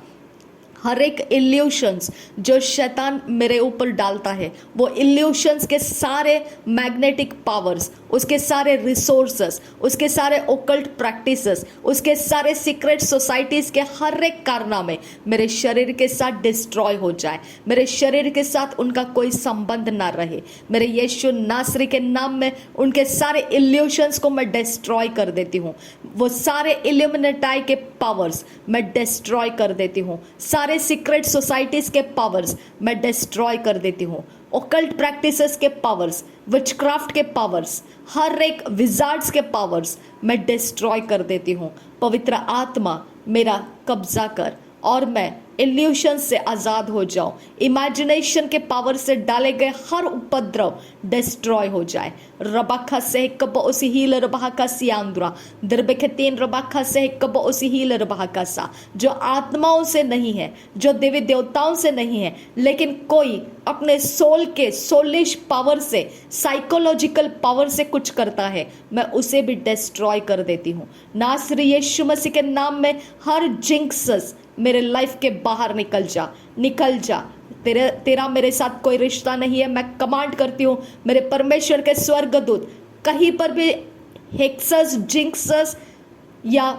हर एक इल्यूशंस जो शैतान मेरे ऊपर डालता है, वो इल्यूशंस के सारे मैग्नेटिक पावर्स, उसके सारे रिसोर्सेस, उसके ओकल्ट ओकल्ट प्रैक्टिसेस, उसके सारे सीक्रेट सोसाइटीज के हर एक कारनामे मेरे शरीर के साथ डिस्ट्रॉय हो जाए। मेरे शरीर के साथ उनका कोई संबंध ना रहे। मेरे यीशु नासरी के नाम में उनके सारे इल्यूशंस को मैं डिस्ट्रॉय कर देती हूँ। वो सारे इल्यूमिनेटाई के पावर्स मैं डिस्ट्रॉय कर देती हूँ। सारे सीक्रेट सोसाइटीज के पावर्स मैं डिस्ट्रॉय कर देती हूँ। ओकल्ट प्रैक्टिसेस के पावर्स, विचक्राफ्ट के पावर्स, हर एक विजार्ड्स के पावर्स मैं डिस्ट्रॉय कर देती हूँ। पवित्र आत्मा मेरा कब्जा कर और मैं इल्यूशन से आजाद हो जाऊं। इमेजिनेशन के पावर से डाले गए हर उपद्रव डिस्ट्रॉय हो जाए। रबाखा से कब उसी हील रबाका सियांद्रा दरबेखेतीन रबाखा से कब उसी हील रबाका सा। जो आत्माओं से नहीं है, जो देवी देवताओं से नहीं है, लेकिन कोई अपने सोल के सोलिश पावर से, साइकोलॉजिकल पावर से कुछ करता है, मैं उसे भी डिस्ट्रॉय कर देती हूँ। नासरी यीशु मसीह के नाम में हर जिंक्सेस मेरे लाइफ के बाहर निकल जा, निकल जा। तेरा मेरे साथ कोई रिश्ता नहीं है। मैं कमांड करती हूँ मेरे परमेश्वर के स्वर्गदूत, कहीं पर भी हेक्सस, जिंक्सस या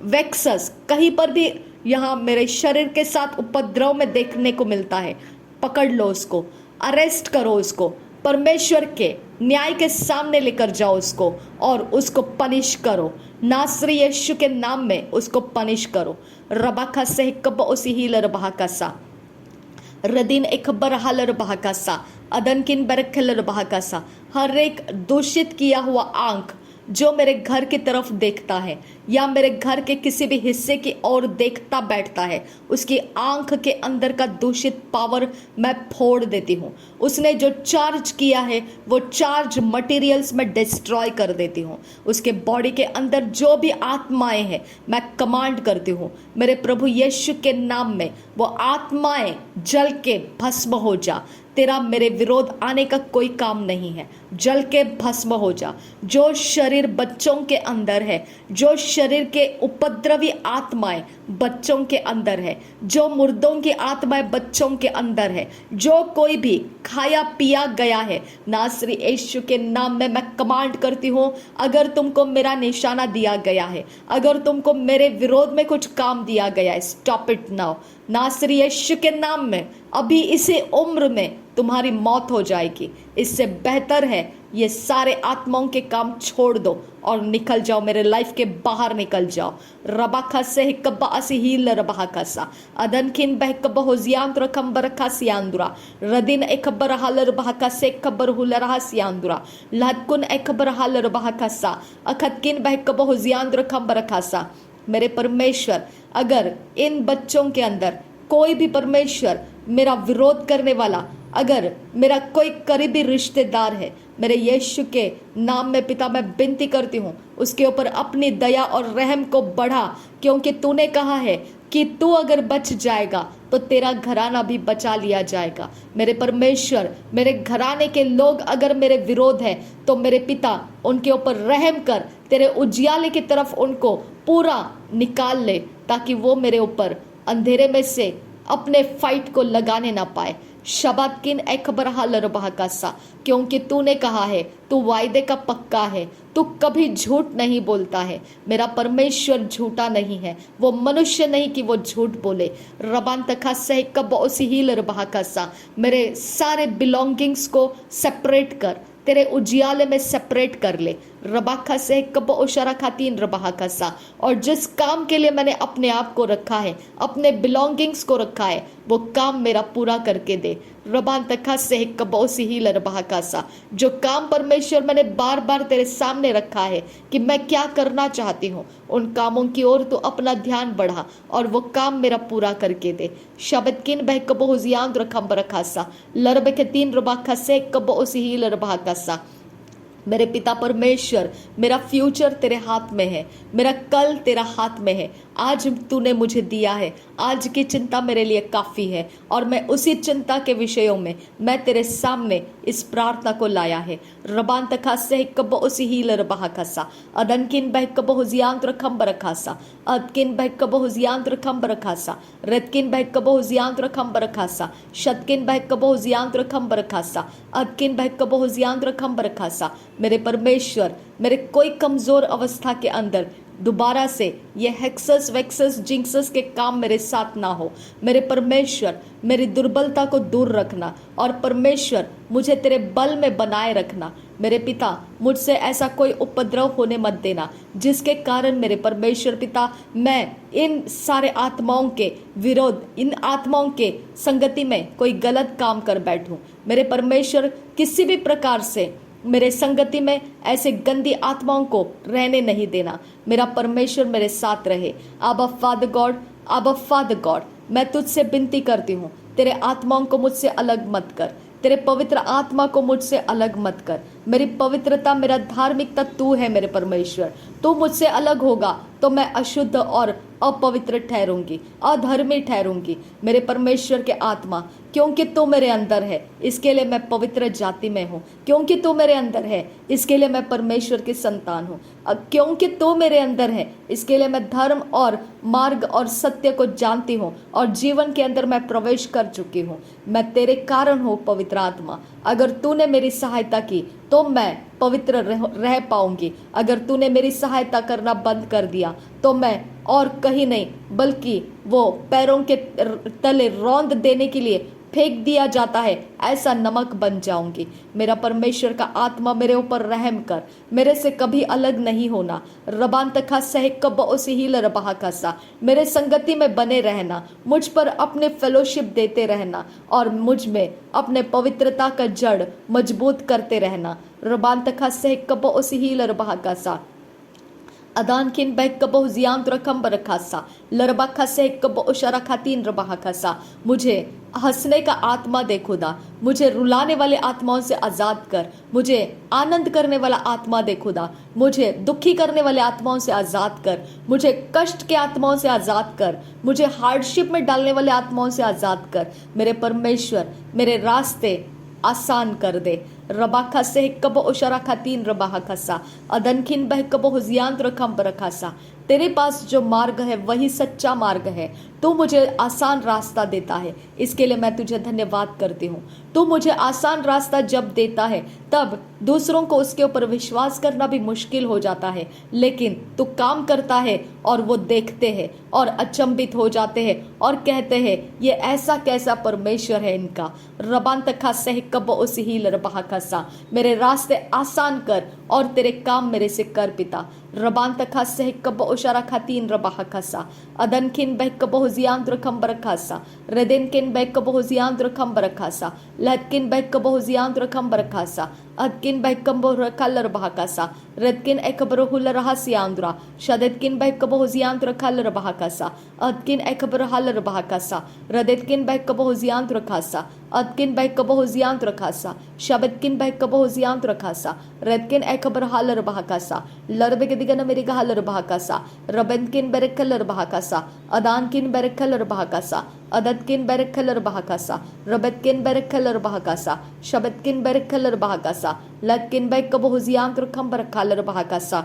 वेक्सस कहीं पर भी यहाँ मेरे शरीर के साथ उपद्रव में देखने को मिलता है, पकड़ लो उसको, अरेस्ट करो उसको, परमेश्वर के न्याय के सामने लेकर जाओ उसको और उसको पनिश करो। नासरी यीशु के नाम में उसको पनिश करो। रबाखा से कब उसी ही लरबहाकासा रदीन एकबर हालर बहाकासा अदन किन बरखलर बहाकासा। हर एक दूषित किया हुआ आंख जो मेरे घर की तरफ देखता है या मेरे घर के किसी भी हिस्से की ओर देखता बैठता है, उसकी आंख के अंदर का दूषित पावर मैं फोड़ देती हूँ। उसने जो चार्ज किया है वो चार्ज मटेरियल्स में डिस्ट्रॉय कर देती हूँ। उसके बॉडी के अंदर जो भी आत्माएं हैं मैं कमांड करती हूँ मेरे प्रभु यीशु के नाम में, वो आत्माएं जल के भस्म हो जा। तेरा मेरे विरोध आने का कोई काम नहीं है। जल के भस्म हो जा। जो शरीर बच्चों के अंदर है, जो शरीर के उपद्रवी आत्माएं बच्चों के अंदर है, जो मुर्दों की आत्माएं बच्चों के अंदर है, जो कोई भी खाया पिया गया है, नासरी यीशु के नाम में मैं कमांड करती हूं, अगर तुमको मेरा निशाना दिया गया है, अगर तुमको मेरे विरोध में कुछ काम दिया गया है, स्टॉप इट नाउ। नासरी यीशु के नाम में अभी इसी उम्र में तुम्हारी मौत हो जाएगी। इससे बेहतर है ये सारे आत्माओं के काम छोड़ दो और निकल जाओ, मेरे लाइफ के बाहर निकल जाओ। रबाखा से हिकबा असी हील रबाखा सा अदनखिन बहकब होजियांद्र खंबर खासियांद्रा रदिन एकबर हालर बहाका से खबर हुलरहा सियांद्रा लहतकुन एकबर हालर बहाका सा अखतकिन बहकब होजियांद्र खंबर खासा। मेरे परमेश्वर, अगर इन बच्चों के अंदर कोई भी परमेश्वर मेरा विरोध करने वाला, अगर मेरा कोई करीबी रिश्तेदार है, मेरे यीशु के नाम में पिता मैं विनती करती हूँ, उसके ऊपर अपनी दया और रहम को बढ़ा, क्योंकि तूने कहा है कि तू अगर बच जाएगा तो तेरा घराना भी बचा लिया जाएगा। मेरे परमेश्वर, मेरे घराने के लोग अगर मेरे विरोध है तो मेरे पिता उनके ऊपर रहम कर, तेरे उजियाले की तरफ उनको पूरा निकाल ले, ताकि वो मेरे ऊपर अंधेरे में से अपने फाइट को लगाने ना पाए। शबात किन एकबर हालर बहकासा, क्योंकि तूने कहा है, तू वायदे का पक्का है, तू कभी झूठ नहीं बोलता है। मेरा परमेश्वर झूठा नहीं है, वो मनुष्य नहीं कि वो झूठ बोले। रबान तखा सह कब उसी हीलर बहकासा, मेरे सारे बिलोंगिंग्स को सेपरेट कर, तेरे उजियाले में सेपरेट कर ले। रबाखा से कब ओशरा खातीन रबाखा सा, और जिस काम के लिए मैंने अपने आप को रखा है, अपने बिलोंगिंग्स को रखा है, वो काम मेरा पूरा करके दे। रबान तखा से कब ओसी ही रबाखा सा, जो काम परमेश्वर मैंने बार बार तेरे सामने रखा है कि मैं क्या करना चाहती हूँ, उन कामों की ओर तो अपना ध्यान बढ़ा और वो काम मेरा पूरा करके दे। शब्द किन बह कबो हुजियान रखम बरखासा लरब के तीन रबाखा से कबो उसी ही रबाखा। मेरे पिता परमेश्वर, मेरा फ्यूचर तेरे हाथ में है, मेरा कल तेरा हाथ में है। आज तूने मुझे दिया है, आज की चिंता मेरे लिए काफ़ी है, और मैं उसी चिंता के विषयों में मैं तेरे सामने इस प्रार्थना को लाया है। रबान तखा से कब उसी ही लरबहा खसा अदनकिन बह कब हुजियांत रखम बरखासा अदकिन बह कब हुजियांत रखम बरखासा रतकिन बह कब हुजियांत रखम बरखासा शतकिन बह कब हुजियांत रखम बरखासा अदकिन बह कब हुजियांत रखम बरखासा। मेरे परमेश्वर, मेरे कोई कमजोर अवस्था के अंदर दोबारा से ये हेक्सस वेक्सस जिंक्सस के काम मेरे साथ ना हो। मेरे परमेश्वर, मेरी दुर्बलता को दूर रखना, और परमेश्वर मुझे तेरे बल में बनाए रखना। मेरे पिता, मुझसे ऐसा कोई उपद्रव होने मत देना जिसके कारण मेरे परमेश्वर पिता मैं इन सारे आत्माओं के विरोध, इन आत्माओं के संगति में कोई गलत काम कर बैठूं। मेरे परमेश्वर, किसी भी प्रकार से मेरे संगति में ऐसे गंदी आत्माओं को रहने नहीं देना। मेरा परमेश्वर मेरे साथ रहे। आबा फादर गॉड, आबा फादर गॉड, मैं तुझसे विनती करती हूँ, तेरे आत्माओं को मुझसे अलग मत कर, तेरे पवित्र आत्मा को मुझसे अलग मत कर। मेरी पवित्रता, मेरा धार्मिकता तू है मेरे परमेश्वर। तू मुझसे अलग होगा तो मैं अशुद्ध और अपवित्र ठहरूंगी, अधर्मी ठहरूंगी। मेरे परमेश्वर के आत्मा, क्योंकि तू मेरे अंदर है इसके लिए मैं पवित्र जाति में हूँ, क्योंकि तू मेरे अंदर है इसके लिए मैं परमेश्वर की संतान हूँ, क्योंकि तू मेरे अंदर है इसके लिए मैं धर्म और मार्ग और सत्य को जानती हूँ और जीवन के अंदर मैं प्रवेश कर चुकी हूँ। मैं तेरे कारण हूँ पवित्र आत्मा। अगर तूने मेरी सहायता की तो मैं पवित्र रह पाऊंगी। अगर तूने मेरी सहायता करना बंद कर दिया तो मैं और कहीं नहीं बल्कि वो पैरों के तले रौंद देने के लिए फेंक दिया जाता है, ऐसा नमक बन जाऊंगी। मेरा परमेश्वर का आत्मा मेरे ऊपर रहम कर, मेरे से कभी अलग नहीं होना। रबान तखा सह कब उसी ही रबहा कसा, मेरे संगति में बने रहना, मुझ पर अपने फेलोशिप देते रहना और मुझ में अपने पवित्रता का जड़ मजबूत करते रहना। रबान तखा सह कब उसी ही रबहा कसा अदान किन बह कब जियांत रखम बरखासा लरबा खसे कब उशरा खातीन रबा खसा। मुझे हंसने का आत्मा दे खुदा, मुझे रुलाने वाले आत्माओं से आज़ाद कर। मुझे आनंद करने वाला आत्मा दे खुदा, मुझे दुखी करने वाले आत्माओं से आज़ाद कर। मुझे कष्ट के आत्माओं से आज़ाद कर, मुझे हार्डशिप में डालने वाले आत्माओं से आज़ाद कर। मेरे परमेश्वर, मेरे रास्ते आसान कर दे। रबाखा से कब ओशरा खातीन रबाहा खसा अदनखिन बह कब हुजियांत रखम बरखासा। तेरे पास जो मार्ग है वही सच्चा मार्ग है। तू मुझे आसान रास्ता देता है, इसके लिए मैं तुझे धन्यवाद करती हूँ। तू मुझे आसान रास्ता जब देता है तब दूसरों को उसके ऊपर विश्वास करना भी मुश्किल हो जाता है, लेकिन तू काम करता है और वो देखते हैं और अचंभित हो जाते हैं और कहते हैं ये ऐसा कैसा परमेश्वर है इनका। रबान तखा सह कब उस ही लरबहा खसा। मेरे रास्ते आसान कर और तेरे काम मेरे से कर पिता। रबान तखा सह कब उशारा खातीन रबाहा खसा अदन किन बह कब हुजियान रखम बरखासा रदेन किन बह कब हुजियान रखम बरखासा लहकिन बह कब हुजियान रखम बरखासा अदकिन बह कब रखल बहाकासा रदकिन एकबर हुल रहसियांद्रा शददकिन बह कब हुजियान रखल बहाकासा अदकिन एकबर हल बहाकासा रदकिन बह कब हुजियान रखासा अदकिन बह कब हुजियान रखासा शबदकिन बह कब हुजियान रखासा रदकिन एकबर हल बहाकासा लरबे दिगन मेरी गहल बहाकासा रबनकिन बेरकल बहाकासा अदानकिन बेरकल बहाकासा अददकिन बेरकल बहाकासा रबदकिन बेरकल बहाकासा शबदकिन बेरकल बहाकासा लदकिन बह कब हुजियान रखम बरखाल बहाकासा।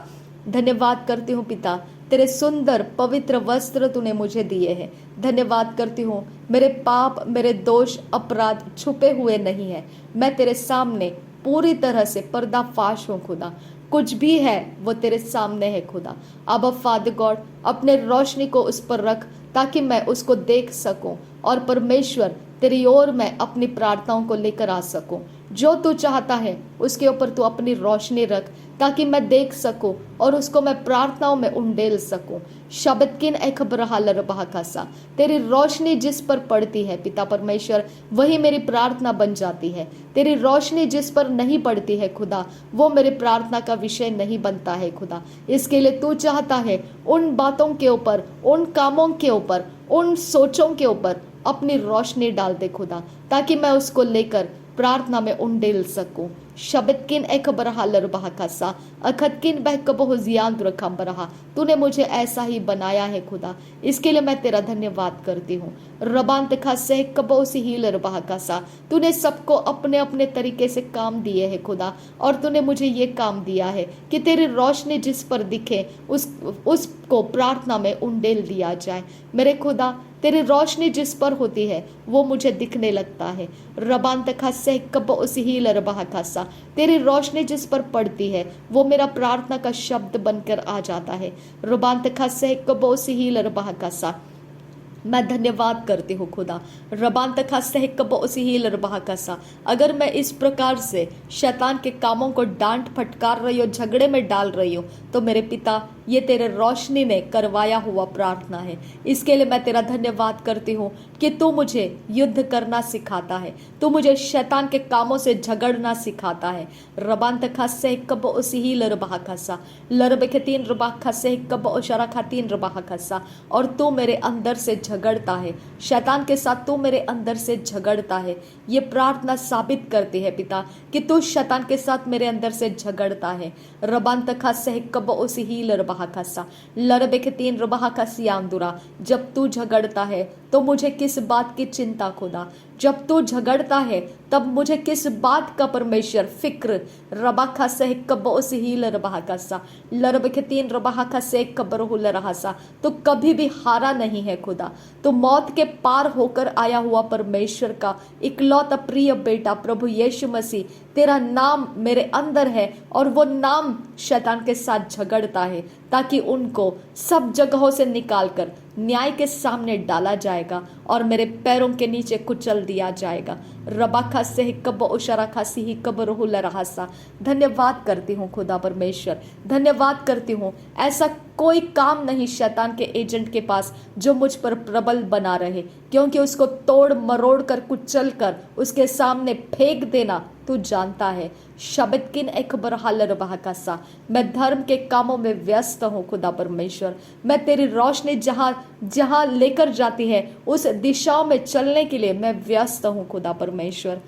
धन्यवाद करती हूँ पिता, तेरे सुंदर पवित्र वस्त्र तूने मुझे दिए हैं। धन्यवाद करती हूँ, मेरे पाप मेरे दोष अपराध छुपे हुए नहीं है। मैं तेरे सामने पूरी तरह से पर्दाफाश हूँ खुदा। कुछ भी है वो तेरे सामने है खुदा। अब फादर गॉड अपने रोशनी को उस पर रख ताकि मैं उसको देख सकूं और परमेश्वर तेरी ओर मैं अपनी प्रार्थनाओं को लेकर आ सकूं। जो तू चाहता है उसके ऊपर तू अपनी रोशनी रख ताकि मैं देख सकूं और उसको मैं प्रार्थनाओं में उंडेल सकूं। शब्द किन एकबर हालर बहाकासा, तेरी रोशनी जिस पर पड़ती है पिता परमेश्वर वही मेरी प्रार्थना बन जाती है। तेरी रोशनी जिस पर नहीं पड़ती है खुदा वो मेरी प्रार्थना का विषय नहीं बनता है खुदा। इसके लिए तू चाहता है उन बातों के ऊपर, उन कामों के ऊपर, उन सोचों के ऊपर अपनी रोशनी डाल दे खुदा ताकि मैं उसको लेकर प्रार्थना में उंडेल सकूं। शब्द किन एक बरहालर बहाकासा अखत किन बह कब हुजियान रखम बरहा। तूने मुझे ऐसा ही बनाया है खुदा, इसके लिए मैं तेरा धन्यवाद करती हूँ। रबान तखा सह कबो सी हीलर बहाकासा, तूने सबको अपने अपने तरीके से काम दिए है खुदा और तूने मुझे ये काम दिया है कि तेरी रोशनी जिस पर दिखे उसको प्रार्थना में उंडेल दिया जाए। मेरे खुदा तेरी रोशनी जिस पर होती है वो मुझे दिखने लगता है। रबान तखा सह कब उस हीलर बहाकासा, तेरी रोशनी जिस पर पड़ती है वो मेरा प्रार्थना का शब्द बनकर आ जाता है। रबान तखा सह कब उस हीलर बहाकासा, मैं धन्यवाद करती हूँ खुदा। रबान तखा सह कब उसी हीलर बहाकासा, अगर मैं इस प्रकार से शैतान के कामों को डांट फटकार रही हूँ, झगड़े में डाल रही हूँ, तो मेरे पिता ये तेरे रोशनी ने करवाया हुआ प्रार्थना है। इसके लिए मैं तेरा धन्यवाद करती हूँ कि तू मुझे युद्ध करना सिखाता है, तू मुझे शैतान के कामों से झगड़ना सिखाता है। रबान तखा सह कब उसी हीलर बहाकासा लरब के तीन रबाखा सह कब उशरा खातीन रबाकासा, और तू मेरे अंदर से झगड़ता है, शैतान के साथ तू मेरे अंदर से झगड़ता है। ये प्रार्थना साबित करती है पिता कि तू शैतान के साथ मेरे अंदर से झगड़ता है। रबान तखा सह कब उसी हीलर बहाकासा लरबे के तीन रबाकासी आंदुरा, जब तू झगड़ता है तो मुझे किस बात की चिंता खुदा, जब तू झगड़ता है तब मुझे किस बात का परमेश्वर फिक्र। रबाखा सह कब उस हीलर बहाकासा लरब के तीन रबाका से कबर हुल रहासा, तो कभी भी हारा नहीं है खुदा। तो मौत के पार होकर आया हुआ परमेश्वर का इकलौता प्रिय बेटा प्रभु यीशु मसीह, तेरा नाम मेरे अंदर है और वो नाम शैतान के साथ झगड़ता है ताकि उनको सब जगहों से निकालकर न्याय के सामने डाला जाएगा और मेरे पैरों के नीचे कुचल दिया जाएगा। रबाखा से कब उशरा खासी ही कब रोहुल रहासा, धन्यवाद करती हूँ खुदा परमेश्वर, धन्यवाद करती हूँ। ऐसा कोई काम नहीं शैतान के एजेंट के पास जो मुझ पर प्रबल बना रहे, क्योंकि उसको तोड़ मरोड़ कर कुचल कर उसके सामने फेंक देना तू जानता है। शब्द किन एक बरहालर बहाकासा, मैं धर्म के कामों में व्यस्त हूँ खुदा परमेश्वर। मैं तेरी रोशनी जहाँ जहाँ लेकर जाती है उस दिशाओं में चलने के लिए मैं व्यस्त हूँ खुदा परमेश्वर।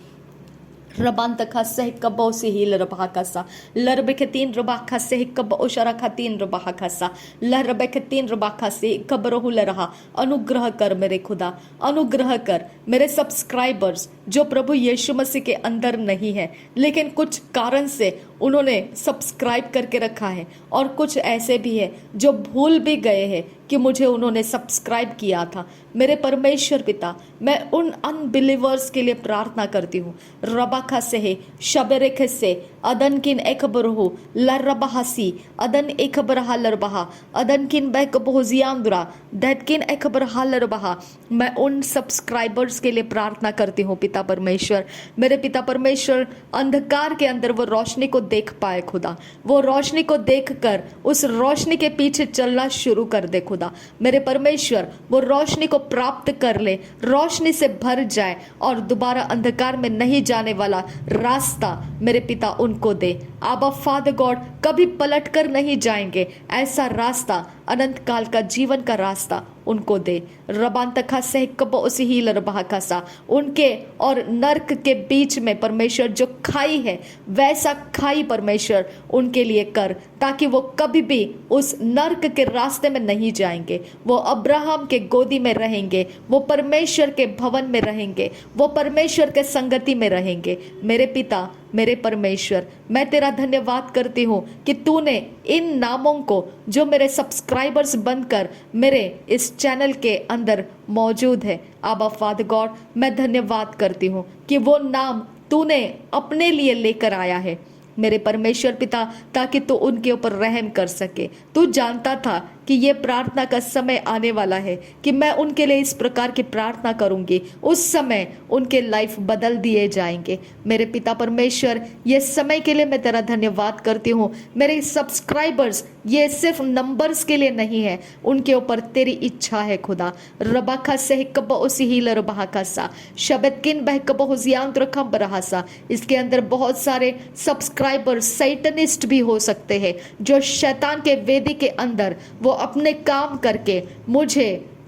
रबान तखा सह कब से ही लरबाकासा लरबे के तीन रबाखा से कब उशरा खा तीन रबाकासा लरबे के तीन रबाखा से कब रोहुल रहा। अनुग्रह कर मेरे खुदा, अनुग्रह कर मेरे सब्सक्राइबर्स जो प्रभु यीशु मसीह के अंदर नहीं है, लेकिन कुछ कारण से उन्होंने सब्सक्राइब करके रखा है, और कुछ ऐसे भी है जो भूल भी गए हैं कि मुझे उन्होंने सब्सक्राइब किया था। मेरे परमेश्वर पिता, मैं उन अनबिलीवर्स के लिए प्रार्थना करती हूँ। रबाखा से है शबरेख से अदन किन एक बरहु लरबहासी अदन एक बरहा लरबहा अदन किन बैक बहुजियांद्रा दैट किन एक बरहा लरबहा। मैं उन सब्सक्राइबर्स के लिए प्रार्थना करती हूँ पिता परमेश्वर। मेरे पिता परमेश्वर, अंधकार के अंदर वो रोशनी को देख पाए खुदा, वो रोशनी को देखकर उस रोशनी के पीछे चलना शुरू कर दे खुदा। मेरे परमेश्वर, वो रोशनी को प्राप्त कर ले, रोशनी से भर जाए और दोबारा अंधकार में नहीं जाने वाला रास्ता मेरे पिता उनको दे। आबा फादर गॉड, कभी पलट कर नहीं जाएंगे, ऐसा रास्ता, अनंत काल का जीवन का रास्ता उनको दे। रबांतखा से कबोसी ही लरबाहकासा, उनके और नर्क के बीच में परमेश्वर जो खाई है, वैसा खाई परमेश्वर उनके लिए कर, ताकि वो कभी भी उस नर्क के रास्ते में नहीं जाएंगे। वो अब्राहम के गोदी में रहेंगे, वो परमेश्वर के भवन में रहेंगे, वो परमेश्वर के संगति में रहेंगे। मेरे पिता, मेरे परमेश्वर, मैं तेरा धन्यवाद करती हूँ कि तूने इन नामों को जो मेरे सब्सक्राइबर्स बनकर मेरे इस चैनल के अंदर मौजूद है, आबा फादर गॉड, मैं धन्यवाद करती हूँ कि वो नाम तूने अपने लिए लेकर आया है मेरे परमेश्वर पिता, ताकि तू उनके ऊपर रहम कर सके। तू जानता था कि ये प्रार्थना का समय आने वाला है कि मैं उनके लिए इस प्रकार की प्रार्थना करूंगी, उस समय उनके लाइफ बदल दिए जाएंगे। मेरे पिता परमेश्वर, ये समय के लिए मैं तेरा धन्यवाद करती हूँ। मेरे सब्सक्राइबर्स ये सिर्फ नंबर्स के लिए नहीं है, उनके ऊपर तेरी इच्छा है खुदा। रबाखा से कबोसीसा शबद किन बह कबोजियांत्र बरहासा। इसके अंदर बहुत सारे सब्सक्राइबर सैटनिस्ट भी हो सकते हैं, जो शैतान के वेदी के अंदर वो अपने काम करके मुझे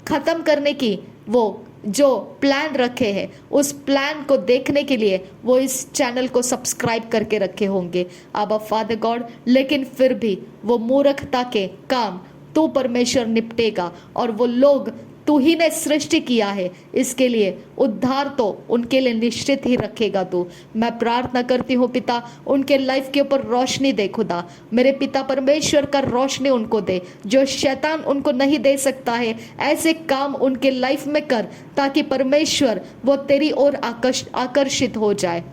खत्म करने की वो जो प्लान रखे हैं, उस प्लान को देखने के लिए वो इस चैनल को सब्सक्राइब करके रखे होंगे आबा फादर गॉड। लेकिन फिर भी वो मूर्खता के काम तू परमेश्वर निपटेगा, और वो लोग तू ही ने सृष्टि किया है, इसके लिए उद्धार तो उनके लिए निश्चित ही रखेगा तू। मैं प्रार्थना करती हूँ पिता, उनके लाइफ के ऊपर रोशनी दे खुदा। मेरे पिता परमेश्वर का रोशनी उनको दे, जो शैतान उनको नहीं दे सकता है। ऐसे काम उनके लाइफ में कर, ताकि परमेश्वर वो तेरी ओर आकर्षित हो जाए।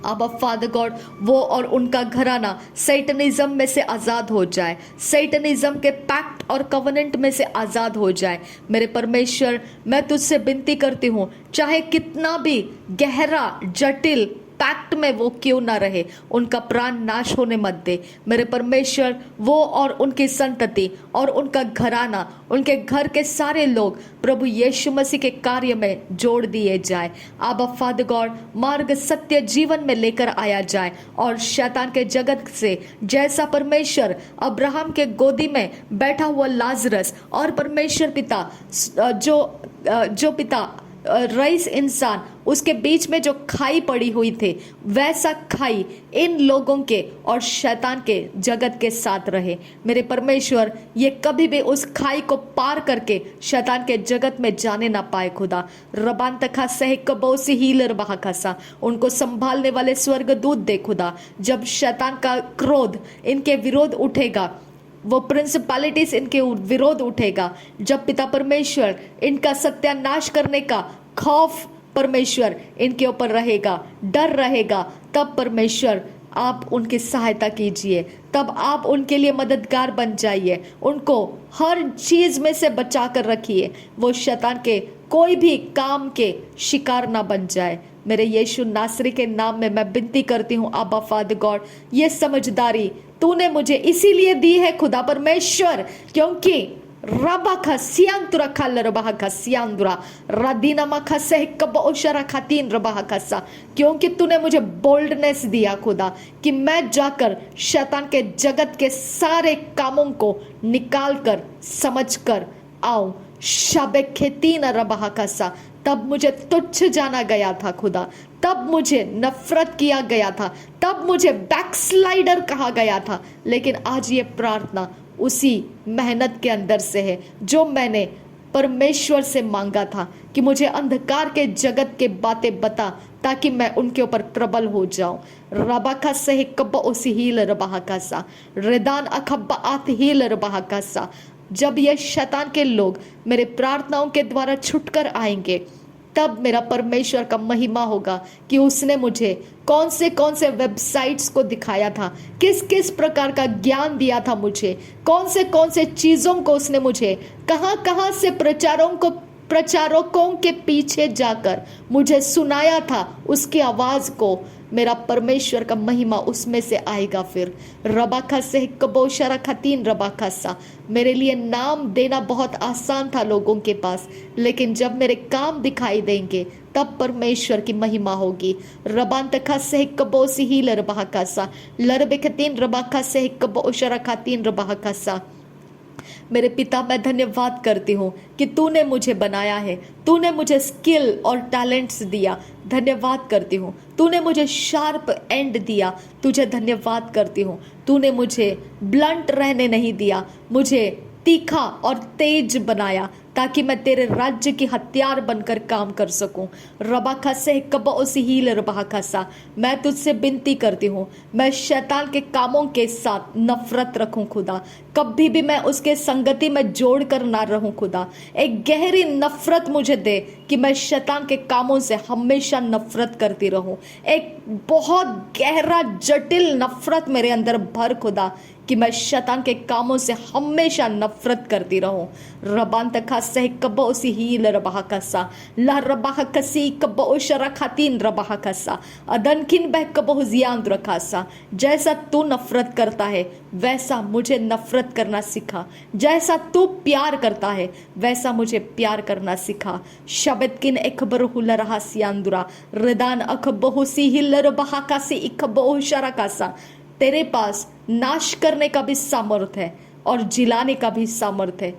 अब फादर गॉड, वो और उनका घराना सैटनिज्म में से आज़ाद हो जाए, सैटनिज्म के पैक्ट और कवनेंट में से आज़ाद हो जाए। मेरे परमेश्वर, मैं तुझसे विनती करती हूँ, चाहे कितना भी गहरा जटिल पैक्ट में वो क्यों ना रहे, उनका प्राण नाश होने मत दे। मेरे परमेश्वर, वो और उनकी संतति और उनका घराना, उनके घर के सारे लोग प्रभु यीशु मसीह के कार्य में जोड़ दिए जाए। आबा फादर गॉड, मार्ग सत्य जीवन में लेकर आया जाए, और शैतान के जगत से जैसा परमेश्वर अब्राहम के गोदी में बैठा हुआ लाजरस और परमेश्वर पिता जो पिता रईस इंसान, उसके बीच में जो खाई पड़ी हुई थी, वैसा खाई इन लोगों के और शैतान के जगत के साथ रहे। मेरे परमेश्वर, ये कभी भी उस खाई को पार करके शैतान के जगत में जाने ना पाए खुदा। रबांतखा सह कबोसी हीलर बहाकासा, उनको संभालने वाले स्वर्गदूत दे खुदा। जब शैतान का क्रोध इनके विरोध उठेगा, वो प्रिंसिपैलिटीज इनके विरोध उठेगा, जब पिता परमेश्वर इनका सत्यानाश करने का खौफ परमेश्वर इनके ऊपर रहेगा, डर रहेगा, तब परमेश्वर आप उनकी सहायता कीजिए, तब आप उनके लिए मददगार बन जाइए, उनको हर चीज में से बचा कर रखिए, वो शैतान के कोई भी काम के शिकार ना बन जाए। मेरे यीशु नासरी के नाम में मैं विनती करती हूँ आबा फादर गॉड, ये समझदारी तूने मुझे इसीलिए दी है खुदा परमेश्वर, क्योंकि रबा खसियांतुरा खाल रबा खसियांतुरा रदीना मखा सह कब ओशरा खातीन रबा खसा, क्योंकि तूने मुझे बोल्डनेस दिया खुदा कि मैं जाकर शैतान के जगत के सारे कामों को निकाल कर समझ कर आऊं। शबे खेती न रबा खसा, तब मुझे तुच्छ जाना गया था खुदा, तब मुझे नफरत किया गया था, तब मुझे बैकस्लाइडर कहा गया था। लेकिन आज ये प्रार्थना उसी मेहनत के अंदर से है जो मैंने परमेश्वर से मांगा था कि मुझे अंधकार के जगत के बातें बता, ताकि मैं उनके ऊपर प्रबल हो जाऊं। रबाका से कब उसी हील रबाका सा रेदान अखब्बा आत हील रबाका सा। जब ये शैतान के लोग मेरे प्रार्थनाओं के द्वारा छुटकर आएंगे, तब मेरा परमेश्वर का महिमा होगा कि उसने मुझे कौन से वेबसाइट्स को दिखाया था, किस किस प्रकार का ज्ञान दिया था मुझे, कौन से चीज़ों को उसने मुझे कहाँ से प्रचारकों के पीछे जाकर मुझे सुनाया था, उसकी आवाज़ को मेरा परमेश्वर का महिमा उसमें से आएगा। फिर रबाका से कबोशरा खतीन रबाका सा। मेरे लिए नाम देना बहुत आसान था लोगों के पास, लेकिन जब मेरे काम दिखाई देंगे तब परमेश्वर की महिमा होगी। रबांतखा से कबोसी ही लरबाका सा लरबेखतीन रबाका से कबोशरा खतीन रबाका सा। मेरे पिता, मैं धन्यवाद करती हूँ कि तूने मुझे बनाया है, तूने मुझे स्किल और टैलेंट्स दिया, धन्यवाद करती हूँ। तूने मुझे शार्प एंड दिया, तुझे धन्यवाद करती हूँ। तूने मुझे ब्लंट रहने नहीं दिया, मुझे तीखा और तेज बनाया, ताकि मैं तेरे राज्य की हथियार बनकर काम कर सकूं। रबाका से कब उसी हील रबाका सा। मैं तुझसे विनती करती हूँ, मैं शैतान के कामों के साथ नफरत रखूं खुदा, कभी भी मैं उसके संगति में जोड़ कर ना रहूं खुदा। एक गहरी नफरत मुझे दे कि मैं शैतान के कामों से हमेशा नफरत करती रहूं। एक बहुत गहरा जटिल नफरत मेरे अंदर भर खुदा, कि मैं शैतान के कामों से हमेशा नफरत करती रहूं। रबांतखा से कब उसी हील रबाका सा ला रबाह कसी कब उशरा खातीन रबाह कसा अदनकिन बह कब जियान रखा सा। जैसा तू नफरत करता है वैसा मुझे नफरत करना सिखा, जैसा तू प्यार करता है वैसा मुझे प्यार करना सिखा। शबतकिन अखबर हुल रहा सियांदुरा रदान अखबहु सी हिल रबाह कासी इखबहु शरा कासा। तेरे पास नाश करने का भी सामर्थ है और जिलाने का भी सामर्थ है,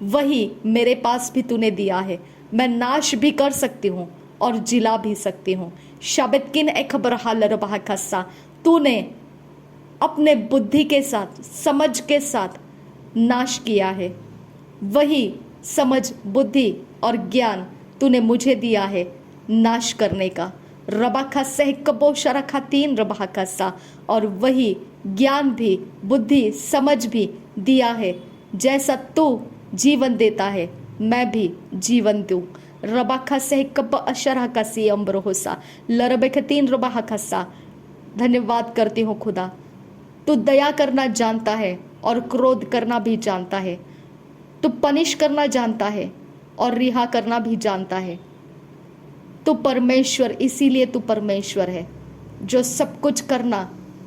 वही मेरे पास भी तूने दिया है। मैं नाश भी कर सकती हूँ और जिला भी सकती हूँ। शबतकिन अखबर हालर बहाकसा, तूने अपने बुद्धि के साथ, समझ के साथ नाश किया है, वही समझ, बुद्धि और ज्ञान तूने मुझे दिया है नाश करने का। रबाखा सह कबो शरखा तीन रबाखा सा, और वही ज्ञान भी, बुद्धि, समझ भी दिया है। जैसा तू जीवन देता है मैं भी जीवन दूं। रबाखा सह कब अशरह का सी अम्बर होसा लरबेख तीन रबाखा सा। धन्यवाद करती हूँ खुदा, तू दया करना जानता है और क्रोध करना भी जानता है। तू पनिश करना जानता है और रिहा करना भी जानता है। तू परमेश्वर, इसीलिए तू परमेश्वर है जो सब कुछ करना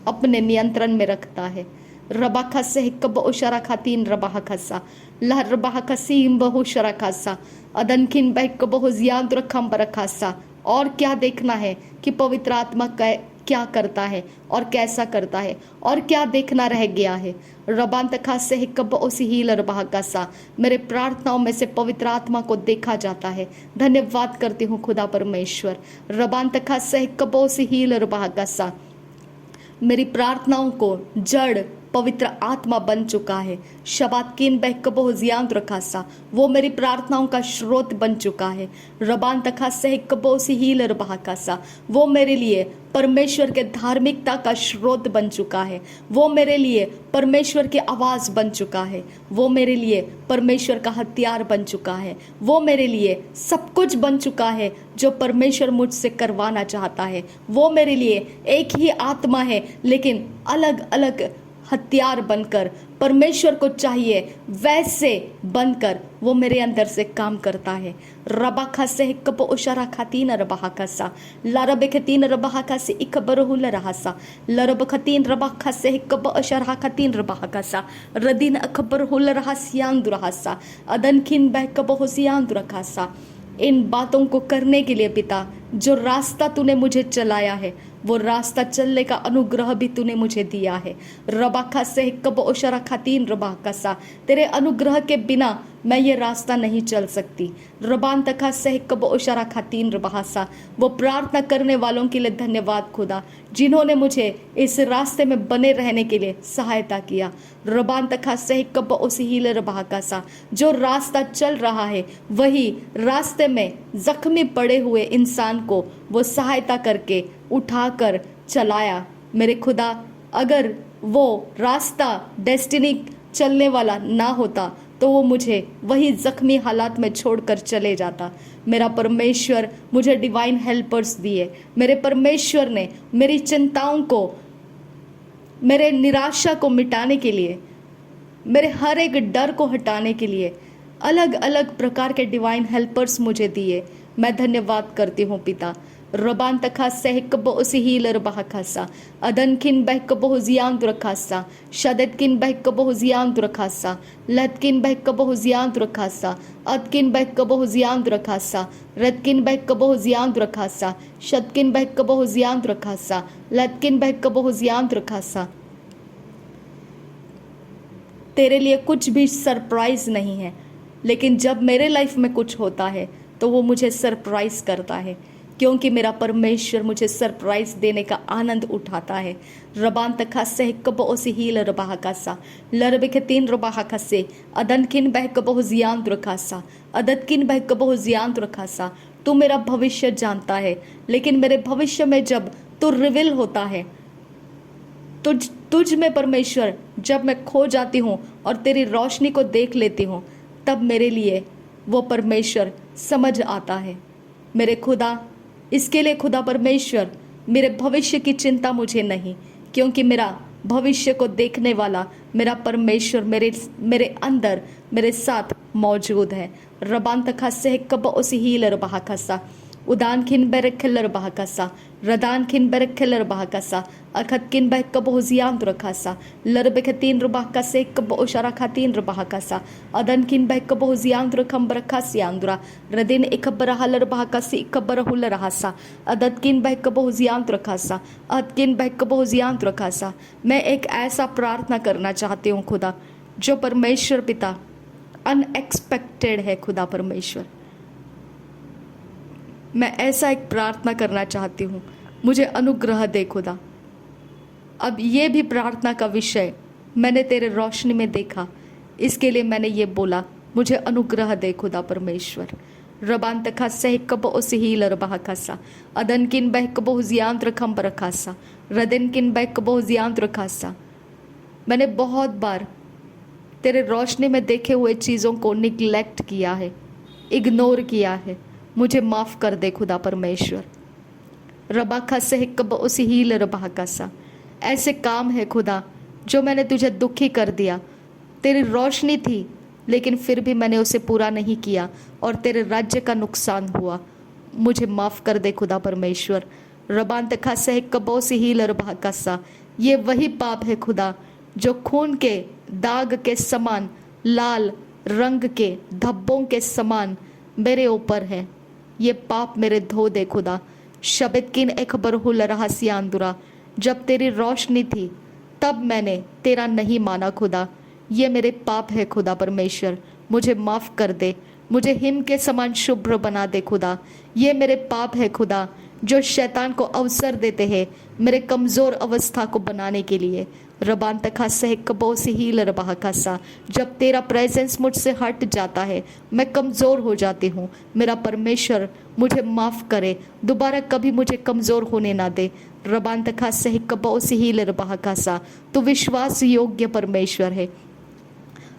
अपने नियंत्रण में रखता है। रबाखा से कब उशरा खातीन रबाह खसा लहर रबाह खसीम बहु शरा खासा अदनखिन बह बहु जियाद रखम बरखासा। और क्या देखना है कि पवित्र आत्मा क्या करता है और कैसा करता है, और क्या देखना रह गया है। रबांतखा से कब उसी हील रबाहकासा, मेरे प्रार्थनाओं में से पवित्र आत्मा को देखा जाता है। धन्यवाद करती हूँ खुदा परमेश्वर। रबांतखा से कब उसी हील रबाहकासा, मेरी प्रार्थनाओं को जड़ पवित्र आत्मा बन चुका है। शबातकिन बहकबो जियांत रखासा, वो मेरी प्रार्थनाओं का स्रोत बन चुका है। रबान तखा से कबो सी हील रबाकासा, वो मेरे लिए परमेश्वर के धार्मिकता का स्रोत बन चुका है। वो मेरे लिए परमेश्वर की आवाज़ बन चुका है। वो मेरे लिए परमेश्वर का हथियार बन चुका है। वो मेरे लिए सब कुछ बन चुका है जो परमेश्वर मुझसे करवाना चाहता है। वो मेरे लिए एक ही आत्मा है, लेकिन अलग अलग हथियार बनकर परमेश्वर को चाहिए वैसे बनकर वो मेरे अंदर से काम करता है। रबाखा से कब उशरा खातीन रबाखा सा लरब खतीन रबाखा से इकबरहुल रहासा लरब खतीन रबाखा से कब उशरा खातीन रबाखा सा रदीन अकबरहुल रहासियान दुरहासा अदनखिन बह कब होसियान दुरखासा। इन बातों को करने के लिए पिता, जो रास्ता तूने मुझे चलाया है वो रास्ता चलने का अनुग्रह भी तूने मुझे दिया है। रबाका से कब ओशरा खातीन रबाका सा, तेरे अनुग्रह के बिना मैं ये रास्ता नहीं चल सकती। रबान तखा से कब ओशरा खातीन रबासा, वो प्रार्थना करने वालों के लिए धन्यवाद खुदा, जिन्होंने मुझे इस रास्ते में बने रहने के लिए सहायता किया। रबान तखा से कब ओसीहील रबाका सा, जो रास्ता चल रहा है वही रास्ते में जख्मी पड़े हुए इंसान को वो सहायता करके उठाकर चलाया। मेरे खुदा, अगर वो रास्ता डेस्टिनी चलने वाला ना होता तो वो मुझे वही जख्मी हालात में छोड़कर चले जाता। मेरा परमेश्वर मुझे डिवाइन हेल्पर्स दिए। मेरे परमेश्वर ने मेरी चिंताओं को, मेरे निराशा को मिटाने के लिए, मेरे हर एक डर को हटाने के लिए अलग अलग प्रकार के डिवाइन हेल्पर्स मुझे दिए। मैं धन्यवाद करती हूँ पिता। रबान तखा सहकब उसीहील रबाखासा, अदनकिन बहकब हुजियान दुरखासा, शदतकिन बहकब हुजियान दुरखासा, लतकिन बहकब हुजियान दुरखासा, अदकिन बहकब हुजियान दुरखासा, रतकिन बहकब हुजियान दुरखासा, शतकिन बहकब हुजियान दुरखासा, लतकिन बहकब हुजियान दुरखासा। तेरे लिए कुछ भी सरप्राइज नहीं है, लेकिन जब मेरे लाइफ में कुछ होता है तो वो मुझे सरप्राइज करता है, क्योंकि मेरा परमेश्वर मुझे सरप्राइज देने का आनंद उठाता है। रबान तखा से कब ओसीहील रबाहकासा, लरबिक तीन रबाहकासे, अदनकिन बहकब हुजियान दुरखासा, अदतकिन बहकब हुजियान दुरखासा। तू मेरा भविष्य जानता है, लेकिन मेरे भविष्य में जब तू रिवील होता है, तुझ में परमेश्वर, जब मैं खो जाती हूँ और तेरी रोशनी को देख लेती हूँ, तब मेरे लिए वो परमेश्वर समझ आता है। मेरे खुदा, इसके लिए खुदा परमेश्वर, मेरे भविष्य की चिंता मुझे नहीं, क्योंकि मेरा भविष्य को देखने वाला मेरा परमेश्वर मेरे अंदर मेरे साथ मौजूद है। रबान तखा से कब ओसीहील रबाहकासा, उदान खिन बेरक खिलर बहकासा, रदान खिन बेरक खिलर बहकासा, अखत किन बह कब हुजियान दुरखासा, लरबक तीन रुबाका से कब ओशरा खातीन रुबाहकासा, अदन किन बह कब हुजियान दुरखम बरखासियान दुरा, रदिन इकबर हलर बहकासी इकबर हुल रहासा, अदत किन बह कब हुजियान दुरखासा, अद किन बह कब हुजियान दुरखासा। मैं एक ऐसा प्रार्थना करना चाहती हूँ खुदा, जो परमेश्वर पिता अनएक्सपेक्टेड है। खुदा परमेश्वर, मैं ऐसा एक प्रार्थना करना चाहती हूँ, मुझे अनुग्रह दे खुदा। अब ये भी प्रार्थना का विषय मैंने तेरे रोशनी में देखा, इसके लिए मैंने ये बोला, मुझे अनुग्रह दे खुदा परमेश्वर। रबान तखा सह कब ओसीहील रबाहकासा, अदन किन बह कब हुजियान रखम बरखासा, रदिन किन बह कब हुजियान रखासा। मैंने बहुत बार तेरे रोशनी में देखे हुए चीज़ों को निगलेक्ट किया है, इग्नोर किया है, मुझे माफ़ कर दे खुदा परमेश्वर। रबाखा से कब उसीहील रबाहकासा, ऐसे काम है खुदा जो मैंने तुझे दुखी कर दिया। तेरी रोशनी थी, लेकिन फिर भी मैंने उसे पूरा नहीं किया और तेरे राज्य का नुकसान हुआ, मुझे माफ़ कर दे खुदा परमेश्वर। रबान तखा से कब उसीहील रबाहकासा, ये वही पाप है खुदा जो खून के दाग के समान, लाल रंग के धब्बों के समान मेरे ऊपर है। ये पाप मेरे धो दे खुदा। शबद किन अखबर हुल रहस्यांदुरा, जब तेरी रोशनी थी तब मैंने तेरा नहीं माना खुदा। ये मेरे पाप है खुदा परमेश्वर, मुझे माफ़ कर दे, मुझे हिम के समान शुभ्र बना दे खुदा। ये मेरे पाप है खुदा जो शैतान को अवसर देते हैं मेरे कमज़ोर अवस्था को बनाने के लिए। रबान तखा सह कबो से ही लरबाहकासा, जब तेरा प्रेजेंस मुझसे हट जाता है मैं कमज़ोर हो जाती हूँ। मेरा परमेश्वर मुझे माफ़ करे, दोबारा कभी मुझे कमज़ोर होने ना दे। रबान तखा सह कबो से ही लरबाहकासा, तू विश्वास योग्य परमेश्वर है,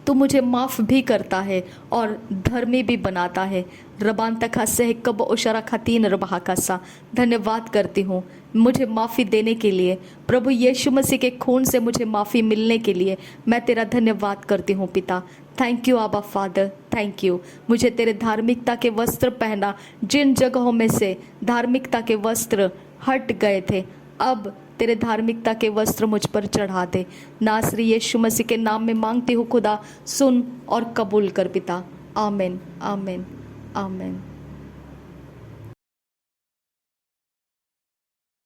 तू मुझे माफ़ भी करता है और धर्मी भी बनाता है। रबान तखा सह कब उशरा खातीन रबाहकासा, धन्यवाद करती हूँ मुझे माफ़ी देने के लिए। प्रभु यीशु मसीह के खून से मुझे माफ़ी मिलने के लिए मैं तेरा धन्यवाद करती हूँ पिता। थैंक यू आबा फादर, थैंक यू। मुझे तेरे धार्मिकता के वस्त्र पहना, जिन जगहों में से धार्मिकता के वस्त्र हट गए थे, अब तेरे धार्मिकता के वस्त्र मुझ पर चढ़ा दे। नासरी यीशु मसीह के नाम में मांगती हूँ खुदा, सुन और कबूल कर पिता। आमीन, आमीन, आमीन।